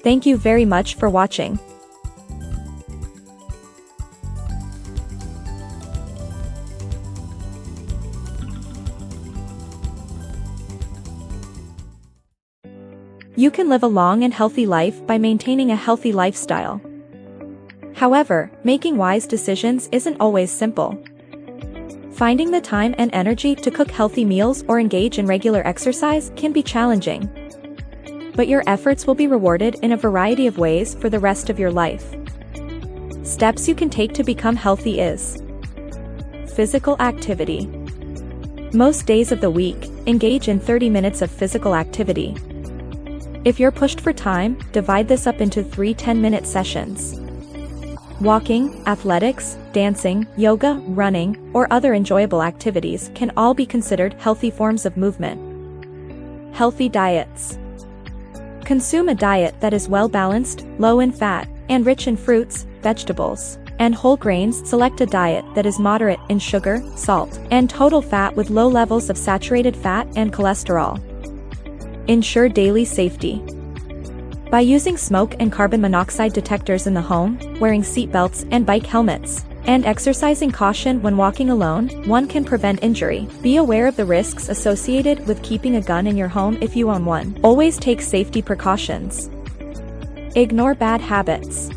Thank you very much for watching. You can live a long and healthy life by maintaining a healthy lifestyle. However, making wise decisions isn't always simple. Finding the time and energy to cook healthy meals or engage in regular exercise can be challenging. But your efforts will be rewarded in a variety of ways for the rest of your life. Steps you can take to become healthy is physical activity. Most days of the week, engage in 30 minutes of physical activity. If you're pushed for time, divide this up into 3 10-minute sessions. Walking, athletics, dancing, yoga, running, or other enjoyable activities can all be considered healthy forms of movement. Healthy diets. Consume a diet that is well-balanced, low in fat, and rich in fruits, vegetables, and whole grains. Select a diet that is moderate in sugar, salt, and total fat with low levels of saturated fat and cholesterol. Ensure daily safety. By using smoke and carbon monoxide detectors in the home, wearing seat belts and bike helmets, and exercising caution when walking alone, one can prevent injury. Be aware of the risks associated with keeping a gun in your home if you own one. Always take safety precautions. Ignore bad habits.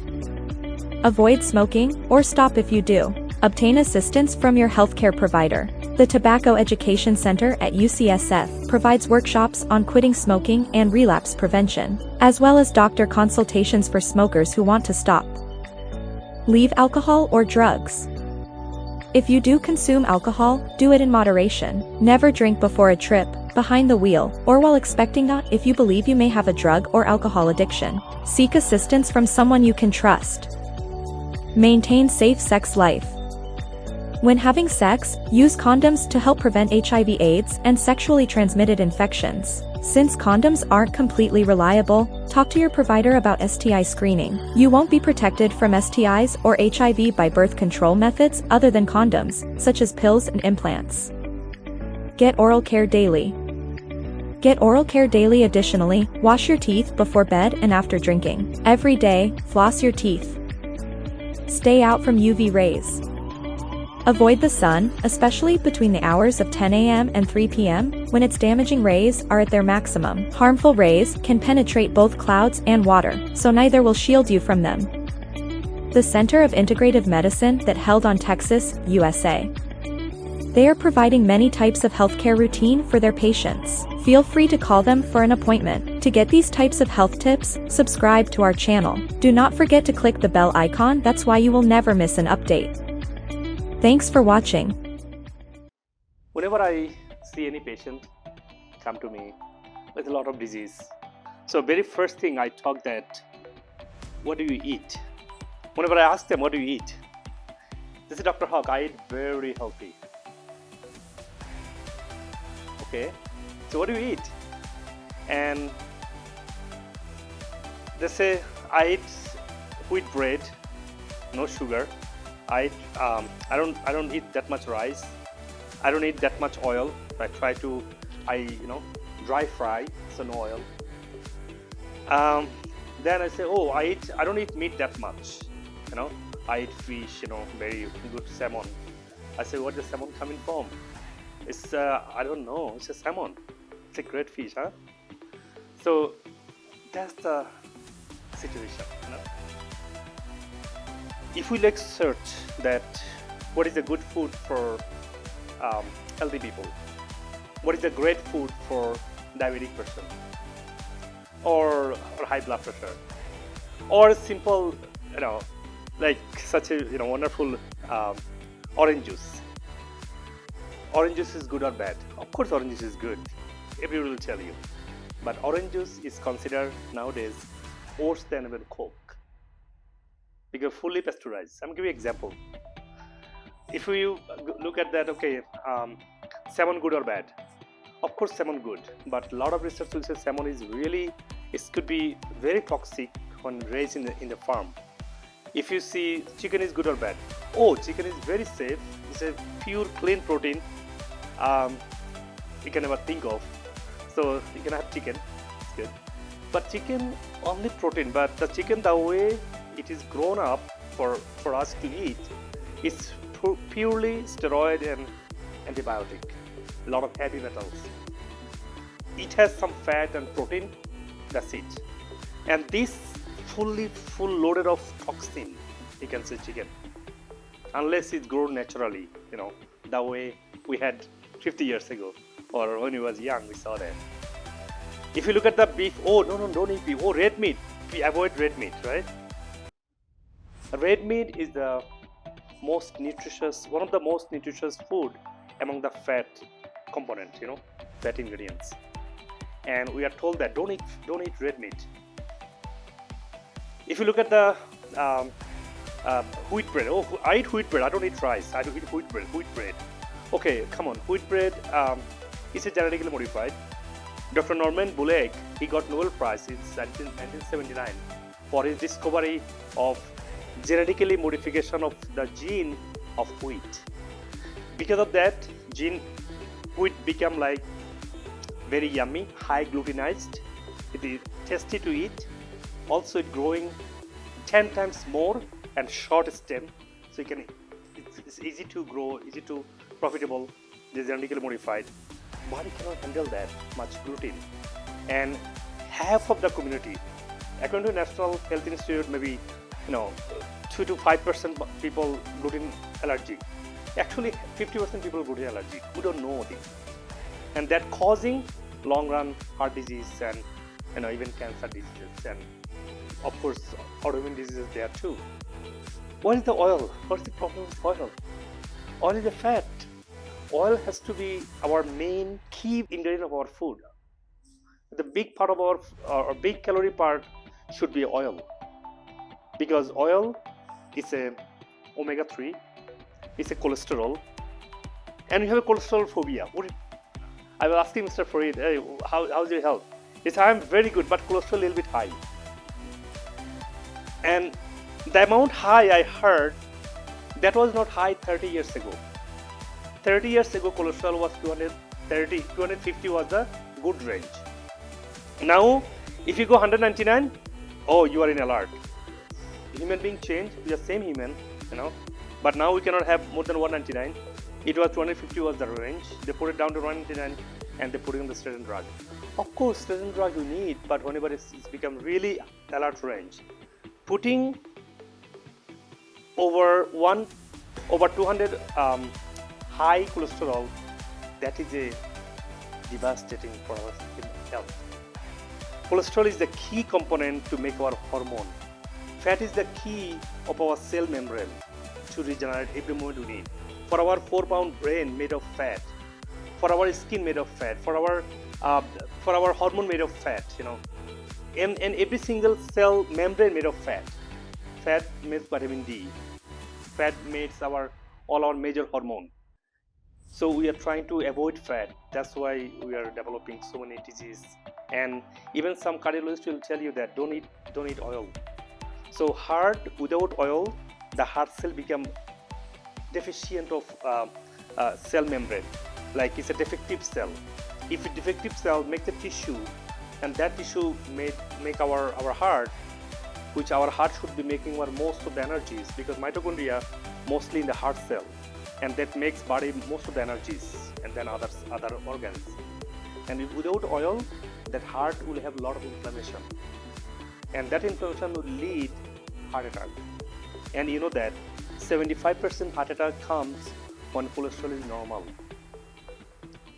Avoid smoking, or stop if you do. Obtain assistance from your healthcare provider. The Tobacco Education Center at UCSF provides workshops on quitting smoking and relapse prevention, as well as doctor consultations for smokers who want to stop. Leave alcohol or drugs. If you do consume alcohol, do it in moderation. Never drink before a trip, behind the wheel, or while expecting not if you believe you may have a drug or alcohol addiction. Seek assistance from someone you can trust. Maintain safe sex life. When having sex, use condoms to help prevent HIV/AIDS and sexually transmitted infections. Since condoms aren't completely reliable, talk to your provider about STI screening. You won't be protected from STIs or HIV by birth control methods other than condoms, such as pills and implants. Get oral care daily. Get oral care daily. Additionally, wash your teeth before bed and after drinking. Every day, floss your teeth. Stay out from UV rays. Avoid the sun, especially between the hours of 10 a.m. and 3 p.m., when its damaging rays are at their maximum. Harmful rays can penetrate both clouds and water, so neither will shield you from them. The Center of Integrative Medicine that held on Texas, USA. They are providing many types of healthcare routine for their patients. Feel free to call them for an appointment. To get these types of health tips, subscribe to our channel. Do not forget to click the bell icon, that's why you will never miss an update. Thanks for watching. Whenever I see any patient come to me with a lot of disease, so very first thing I talk that, what do you eat? Whenever I ask them, what do you eat? This is Dr. Haque, I eat very healthy. Okay, so what do you eat? And they say, I eat wheat bread, no sugar. I don't eat that much rice. I don't eat that much oil. I dry fry, so no oil. Then I say, oh, I don't eat meat that much. I eat fish, very good salmon. I say, what is salmon coming from? It's I don't know. It's a salmon. It's a great fish, huh? So that's the situation. If we search that, what is a good food for healthy people? What is a great food for diabetic person? Or high blood pressure? Or simple, like such a wonderful orange juice. Orange juice is good or bad? Of course, orange juice is good. Everyone will tell you. But orange juice is considered nowadays worse than even Coke, because fully pasteurized. I'm giving you an example. If you look at that, okay, salmon good or bad? Of course, salmon good, but a lot of research will say salmon is really, it could be very toxic when raised in the farm. If you see chicken is good or bad? Oh, chicken is very safe. It's a pure, clean protein. You can never think of. So you can have chicken. It's good. But chicken only protein. But the chicken, the way it is grown up for us to eat, it's purely steroid and antibiotic. A lot of heavy metals. It has some fat and protein. That's it. And this full loaded of toxin, you can say chicken, unless it's grown naturally, the way we had 50 years ago, or when we was young, we saw that. If you look at the beef, oh no, don't eat beef. Oh, red meat, we avoid red meat, right? Red meat is the most nutritious, one of the most nutritious food among the fat component, fat ingredients. And we are told that don't eat red meat. If you look at the wheat bread, oh, I eat wheat bread, I don't eat rice, I don't eat wheat bread. Okay, come on, wheat bread is genetically modified. Dr. Norman Bullock, he got Nobel Prize in 1979 for his discovery of genetically modification of the gene of wheat. Because of that, wheat become like very yummy, high glutenized. It is tasty to eat. Also, it growing 10 times more and short stem, so it's easy to grow, easy to profitable. It is genetically modified. Body cannot handle that much gluten, and half of the community, according to National Health Institute, maybe 2 to 5% people gluten allergic. Actually, 50% people gluten allergic who don't know this, and that causing long run heart disease and even cancer diseases, and of course autoimmune diseases there too. What is the oil? What is the problem with oil? Oil is a fat. Oil has to be our main key ingredient of our food. The big part of our big calorie part should be oil, because oil is a omega-3, it's a cholesterol, and you have a cholesterol phobia. I was asking Mr. Farid, hey, how's your health? He said, I'm very good, but cholesterol a little bit high. And the amount high I heard, that was not high 30 years ago. 30 years ago, cholesterol was 230, 250 was the good range. Now, if you go 199, oh, you are in alert. Human being change, we are same human, but now we cannot have more than 199. It was 250 was the range. They put it down to 199 and they put it on the statin drug. Of course, statin drug you need, but whenever it's become really alert range, putting over 200 high cholesterol, that is a devastating for our health. Cholesterol is the key component to make our hormone. Fat is the key of our cell membrane to regenerate every moment we need. For our 4-pound brain made of fat, for our skin made of fat, for our hormone made of fat, and every single cell membrane made of fat. Fat makes vitamin D. Fat makes all our major hormone. So we are trying to avoid fat. That's why we are developing so many diseases. And even some cardiologists will tell you that don't eat oil. So heart without oil, the heart cell become deficient of cell membrane. Like it's a defective cell. If a defective cell make the tissue, and that tissue make our heart, which our heart should be making most of the energies, because mitochondria mostly in the heart cell, and that makes body most of the energies, and then other organs. And without oil, that heart will have a lot of inflammation, and that inflammation will lead heart attack. And you know that 75% heart attack comes when cholesterol is normal,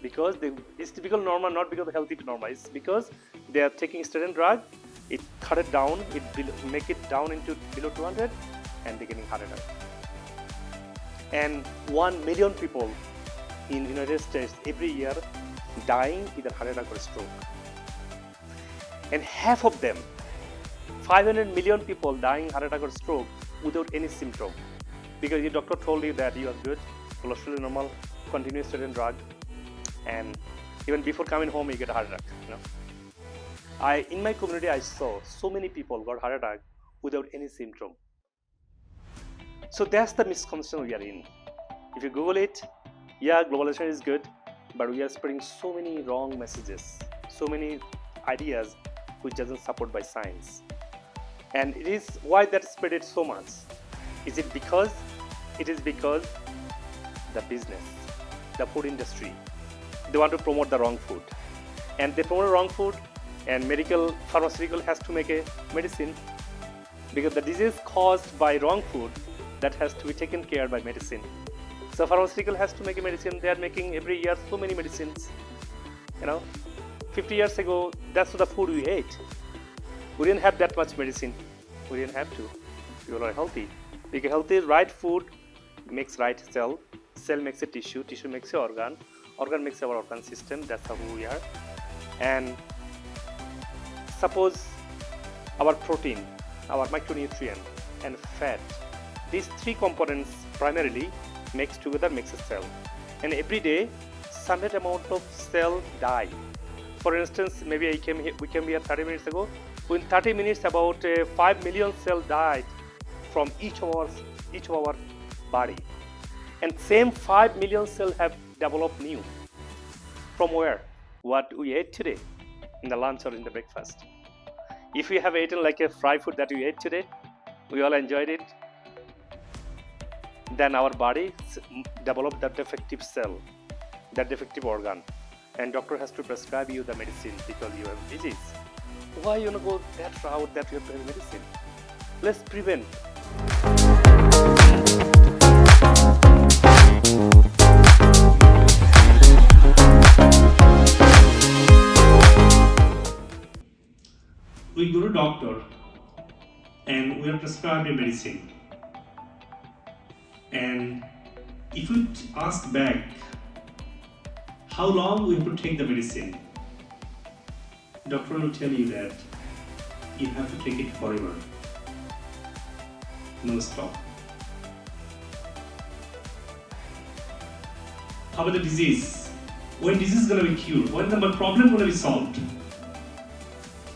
because it's typical normal, not because of healthy to normal. It's because they are taking statin drug, it cut it down, make it down into below 200, and they're getting heart attack. And 1 million people in United States every year dying either heart attack or stroke. And half of them, 500 million people dying heart attack or stroke without any symptom, because your doctor told you that you are good, cholesterol is normal, continue statin drug, and even before coming home you get a heart attack. In my community I saw so many people got heart attack without any symptom. So that's the misconception we are in. If you Google it, yeah, globalization is good, but we are spreading so many wrong messages, so many ideas which doesn't support by science. And it is why that spread it so much. Is it because? It is because the business, the food industry, they want to promote the wrong food, and they promote wrong food, and pharmaceutical has to make a medicine, because the disease caused by wrong food that has to be taken care by medicine. So pharmaceutical has to make a medicine. They are making every year so many medicines. 50 years ago, that's the food we ate. We didn't have that much medicine. We didn't have to. We were healthy. Because healthy, right food makes right cell. Cell makes a tissue. Tissue makes an organ. Organ makes our organ system. That's how we are. And suppose our protein, our micronutrient, and fat, these three components primarily makes a cell. And every day, some amount of cell die. For instance, maybe we came here 30 minutes ago. In 30 minutes, about 5 million cells died from each of our body. And same 5 million cells have developed new. From where? What we ate today, in the lunch or in the breakfast. If we have eaten like a fried food that we ate today, we all enjoyed it, then our body developed that defective cell, that defective organ, and doctor has to prescribe you the medicine because you have disease. Why you want to go that route that you have to have medicine? Let's prevent. We go to doctor and we are prescribed a medicine, and if we ask back how long we have to take the medicine, doctor will tell you that you have to take it forever, no stop. How about the disease? When disease is going to be cured, when the problem is going to be solved,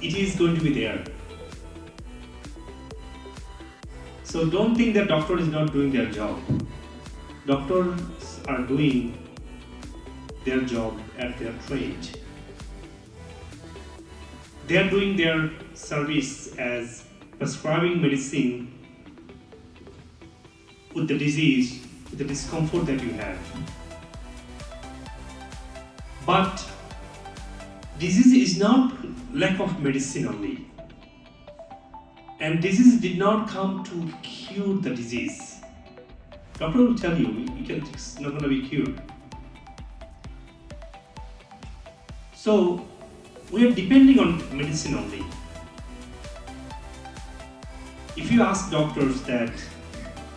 it is going to be there. So don't think that doctor is not doing their job. Doctors are doing their job at their trade. They are doing their service as prescribing medicine with the disease, with the discomfort that you have. But disease is not lack of medicine only. And disease did not come to cure the disease. Doctor will tell you, it's not going to be cured. So, we are depending on medicine only. If you ask doctors that,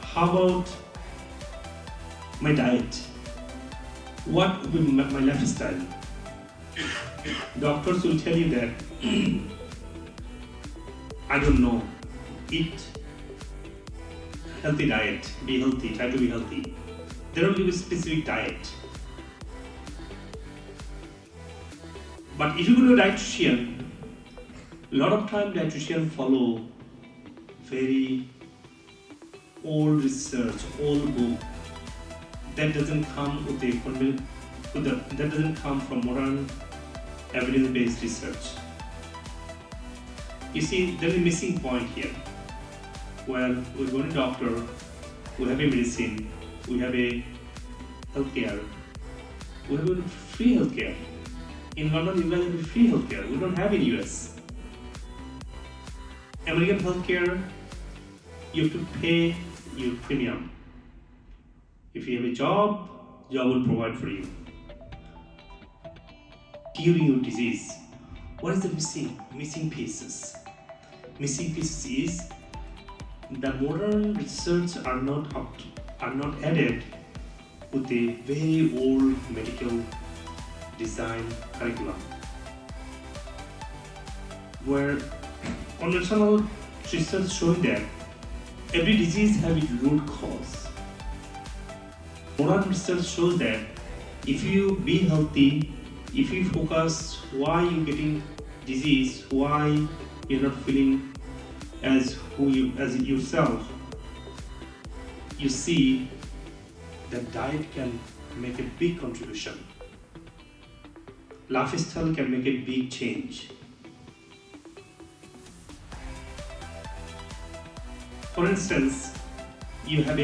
how about my diet? What would be my lifestyle? Doctors will tell you that, I don't know, eat healthy diet, be healthy, try to be healthy. They don't give a specific diet. But if you go to a dietitian, a lot of time dietitian follow very old research, old book that doesn't come with that doesn't come from modern evidence-based research. You see, there is a missing point here. Well, we go to doctor, we have a medicine, we have a healthcare, we have a free healthcare. In London, you guys have free healthcare. We don't have in US. American healthcare, you have to pay your premium. If you have a job will provide for you. Curing your disease. What is the missing pieces? Missing pieces is the modern research are not added with a very old medical design curriculum, where conventional research showing that every disease has its root cause. Modern research shows that if you be healthy, if you focus why you're getting disease, why you're not feeling as yourself, you see that diet can make a big contribution. Lifestyle can make a big change. For instance, you have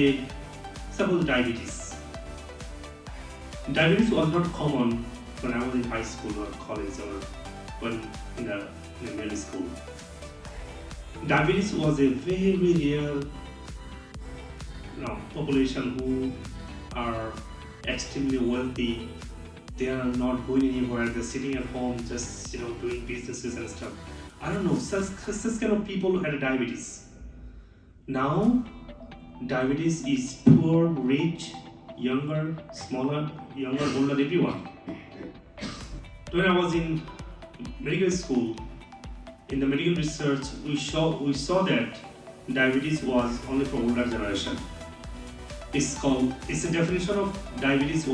suppose diabetes. Diabetes was not common when I was in high school or college or when in the middle school. Diabetes was a very rare population who are extremely wealthy. They are not going anywhere. They're sitting at home, just doing businesses and stuff. I don't know. Such kind of people had diabetes. Now, diabetes is poor, rich, younger, smaller, younger, older, everyone. When I was in medical school, in the medical research, we saw that diabetes was only for older generation. It's a definition of diabetes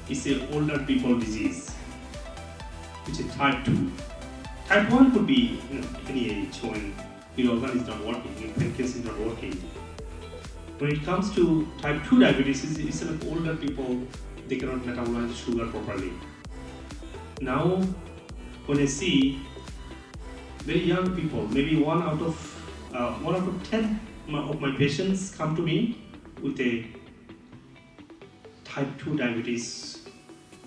it's an older people disease, which is type 2. Type 1 could be any age when your organ is not working, your pancreas is not working. When it comes to type 2 diabetes, it's like older people, they cannot metabolize sugar properly. Now, when I see very young people, maybe 1 out of 10 of my patients come to me with a type 2 diabetes,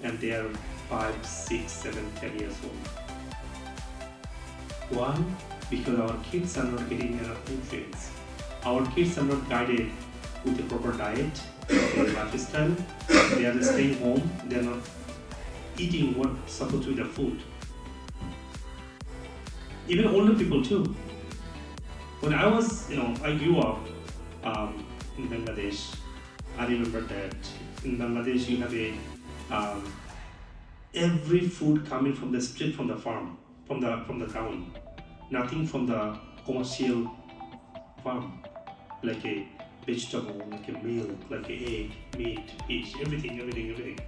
and they are 5, 6, 7, 10 years old. One, because our kids are not getting enough nutrients. Our kids are not guided with a proper diet, their lifestyle. They are staying home. They are not eating what's supposed to be the food. Even older people too. When I was, I grew up in Bangladesh. I remember that in Bangladesh you have every food coming from the street, from the farm, from the ground. Nothing from the commercial farm, like a vegetable, like a milk, like an egg, meat, fish, everything.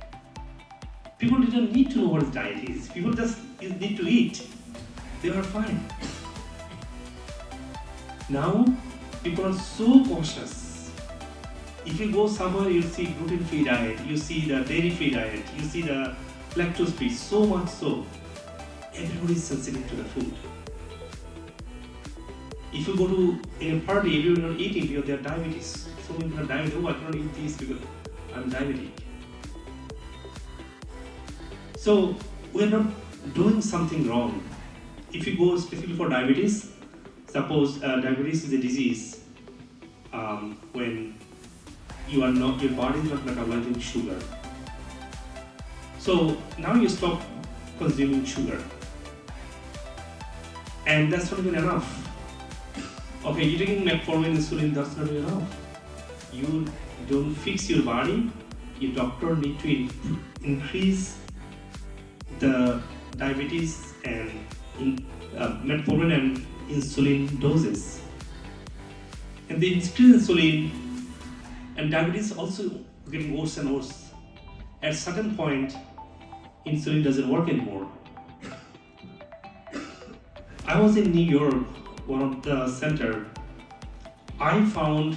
People didn't need to know what diet is. People just need to eat. They were fine. Now, people are so cautious. If you go somewhere, you see gluten-free diet, you see the dairy-free diet, you see the lactose-free, so much so. Everybody is sensitive to the food. If you go to a party, everyone is not eating because they have diabetes. So many people have diabetes. Oh, I cannot eat this because I'm diabetic. So we're not doing something wrong. If you go specifically for diabetes, suppose diabetes is a disease when your body is not metabolizing sugar. So now you stop consuming sugar, and that's not even enough. Okay, you're taking metformin, insulin, that's not enough. You don't fix your body. Your doctor need to increase the diabetes and metformin and insulin doses. And the increased insulin and diabetes also getting worse and worse. At a certain point, insulin doesn't work anymore. I was in New York, one of the center. I found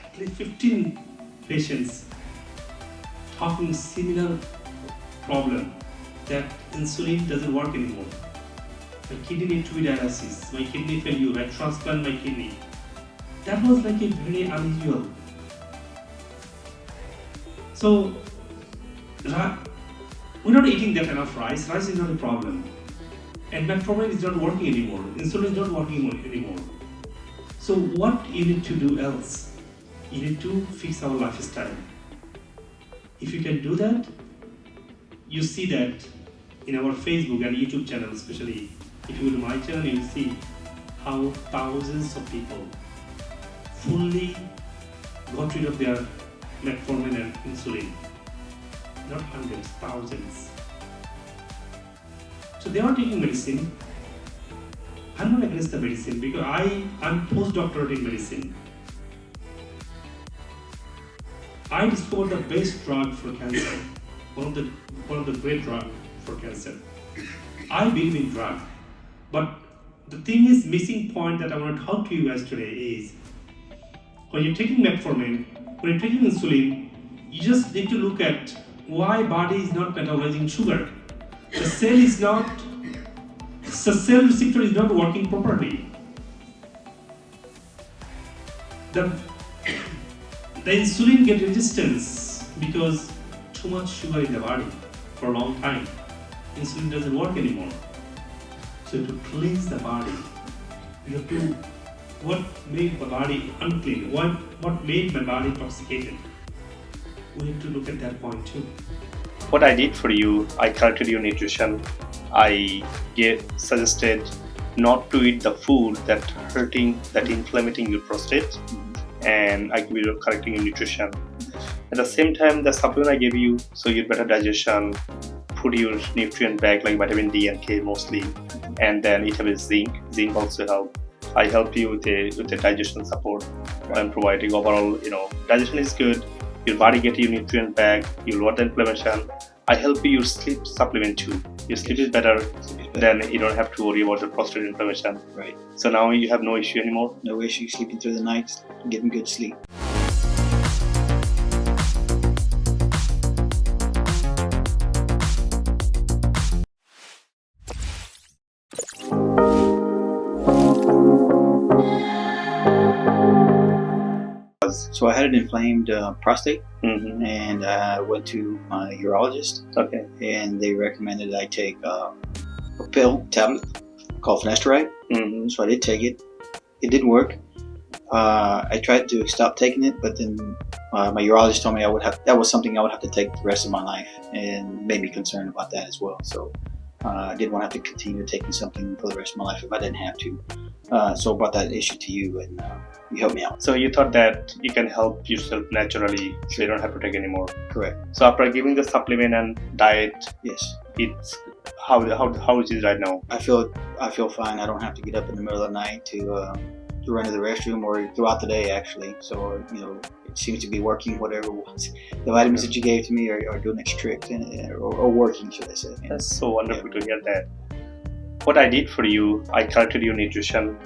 at least 15 patients talking similar problem that insulin doesn't work anymore. My kidney need to be dialysis. My kidney failure. I transplant my kidney. That was like a very unusual. So we're not eating that enough rice. Rice is not a problem. And metformin is not working anymore. Insulin is not working anymore. So what you need to do else? You need to fix our lifestyle. If you can do that, you see that in our Facebook and YouTube channel, especially if you go to my channel, you will see how thousands of people fully got rid of their metformin and insulin. Not hundreds, thousands. So they are taking medicine. I'm not against the medicine because I'm postdoctorate in medicine. I discovered the best drug for cancer, one of the great drug for cancer. I believe in drug, but the thing is, missing point that I want to talk to you guys today is when you're taking metformin, when you're taking insulin, you just need to look at why body is not metabolizing sugar. The cell receptor is not working properly. The insulin get resistance because too much sugar in the body for a long time. Insulin doesn't work anymore. So to cleanse the body, you have to, what made the body unclean? What made my body intoxicated? We need to look at that point too. What I did for you, I corrected your nutrition. I suggested not to eat the food that inflamming your prostate, and I give you correcting your nutrition. At the same time, the supplement I gave you, so you better digestion, put your nutrient back like vitamin D and K mostly, and then eat with zinc. Zinc also help. I help you with the digestion support. I'm providing overall, digestion is good. Your body get your nutrient back. You lower the inflammation. I help you your sleep supplement too. Your sleep is better. Then you don't have to worry about the prostate inflammation. Right. So now you have no issue anymore. No issue sleeping through the night, getting good sleep. So I had an inflamed prostate, and I went to my urologist. Okay. And they recommended I take a tablet called finasteride. So I did take it. It didn't work. I tried to stop taking it, but then my urologist told me that was something I would have to take the rest of my life, and made me concerned about that as well. So I didn't want to have to continue taking something for the rest of my life if I didn't have to. So I brought that issue to you, and you helped me out. So you thought that you can help yourself naturally, so you don't have to take anymore. Correct. So after giving the supplement and diet, yes, it's how is it right now? I feel fine. I don't have to get up in the middle of the night to run to the restroom or throughout the day actually. So it seems to be working. Whatever the vitamins that you gave to me are doing its trick or working, should I say? That's so wonderful to hear that. What I did for you, I corrected your nutrition.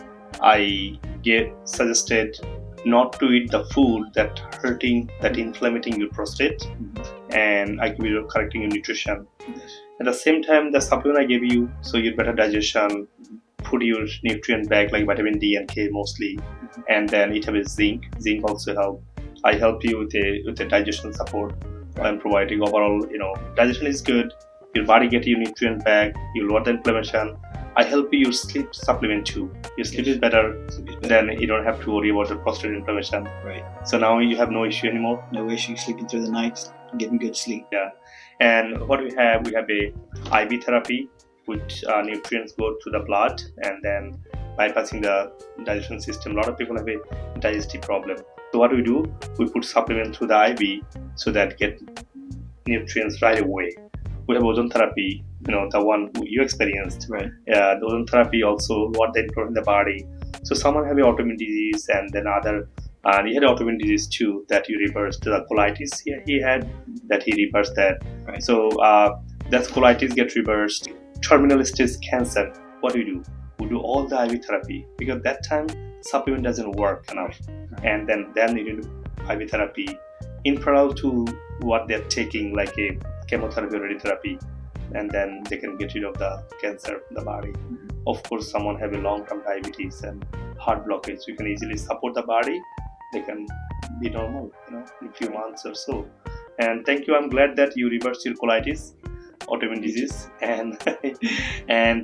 I suggested not to eat the food that inflamming your prostate, and I give you correcting your nutrition. At the same time, the supplement I gave you, so you better digestion, put your nutrient back like vitamin D and K mostly, and then eat with zinc. Zinc also help. I help you with the digestion support. I'm providing overall, digestion is good. Your body get your nutrient back. You lower the inflammation. I help you your sleep supplement too. Your sleep is better. Then you don't have to worry about the prostate inflammation. Right. So now you have no issue anymore. No issue sleeping through the night, getting good sleep. Yeah. And what we have a IV therapy, which nutrients go to the blood and then bypassing the digestion system. A lot of people have a digestive problem. So what we do, we put supplement through the IV so that get nutrients right away. We have ozone therapy, the one you experienced. Right. The ozone therapy also what they improve in the body. So someone have an autoimmune disease, and then he had autoimmune disease too that you reversed. The colitis he had, that he reversed that. Right. So that colitis get reversed. Terminal stage cancer, what do you do? we do all the IV therapy, because that time supplement doesn't work enough, and then you need IV therapy in parallel to what they're taking, like a chemotherapy or radiotherapy, and then they can get rid of the cancer in the body. Of course, someone have a long-term diabetes and heart blockage, we can easily support the body, they can be normal, in a few months or so. And thank you, I'm glad that you reversed your colitis, autoimmune disease, and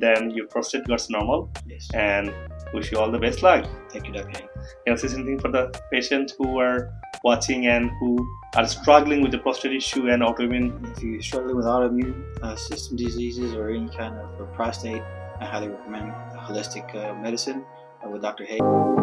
then your prostate got normal. Yes. And wish you all the best luck. Thank you, Dr. Haque. Can I say something for the patients who are watching and who are struggling with the prostate issue and autoimmune? If you're struggling with autoimmune system diseases or any kind of prostate, I highly recommend holistic medicine with Dr. Haque.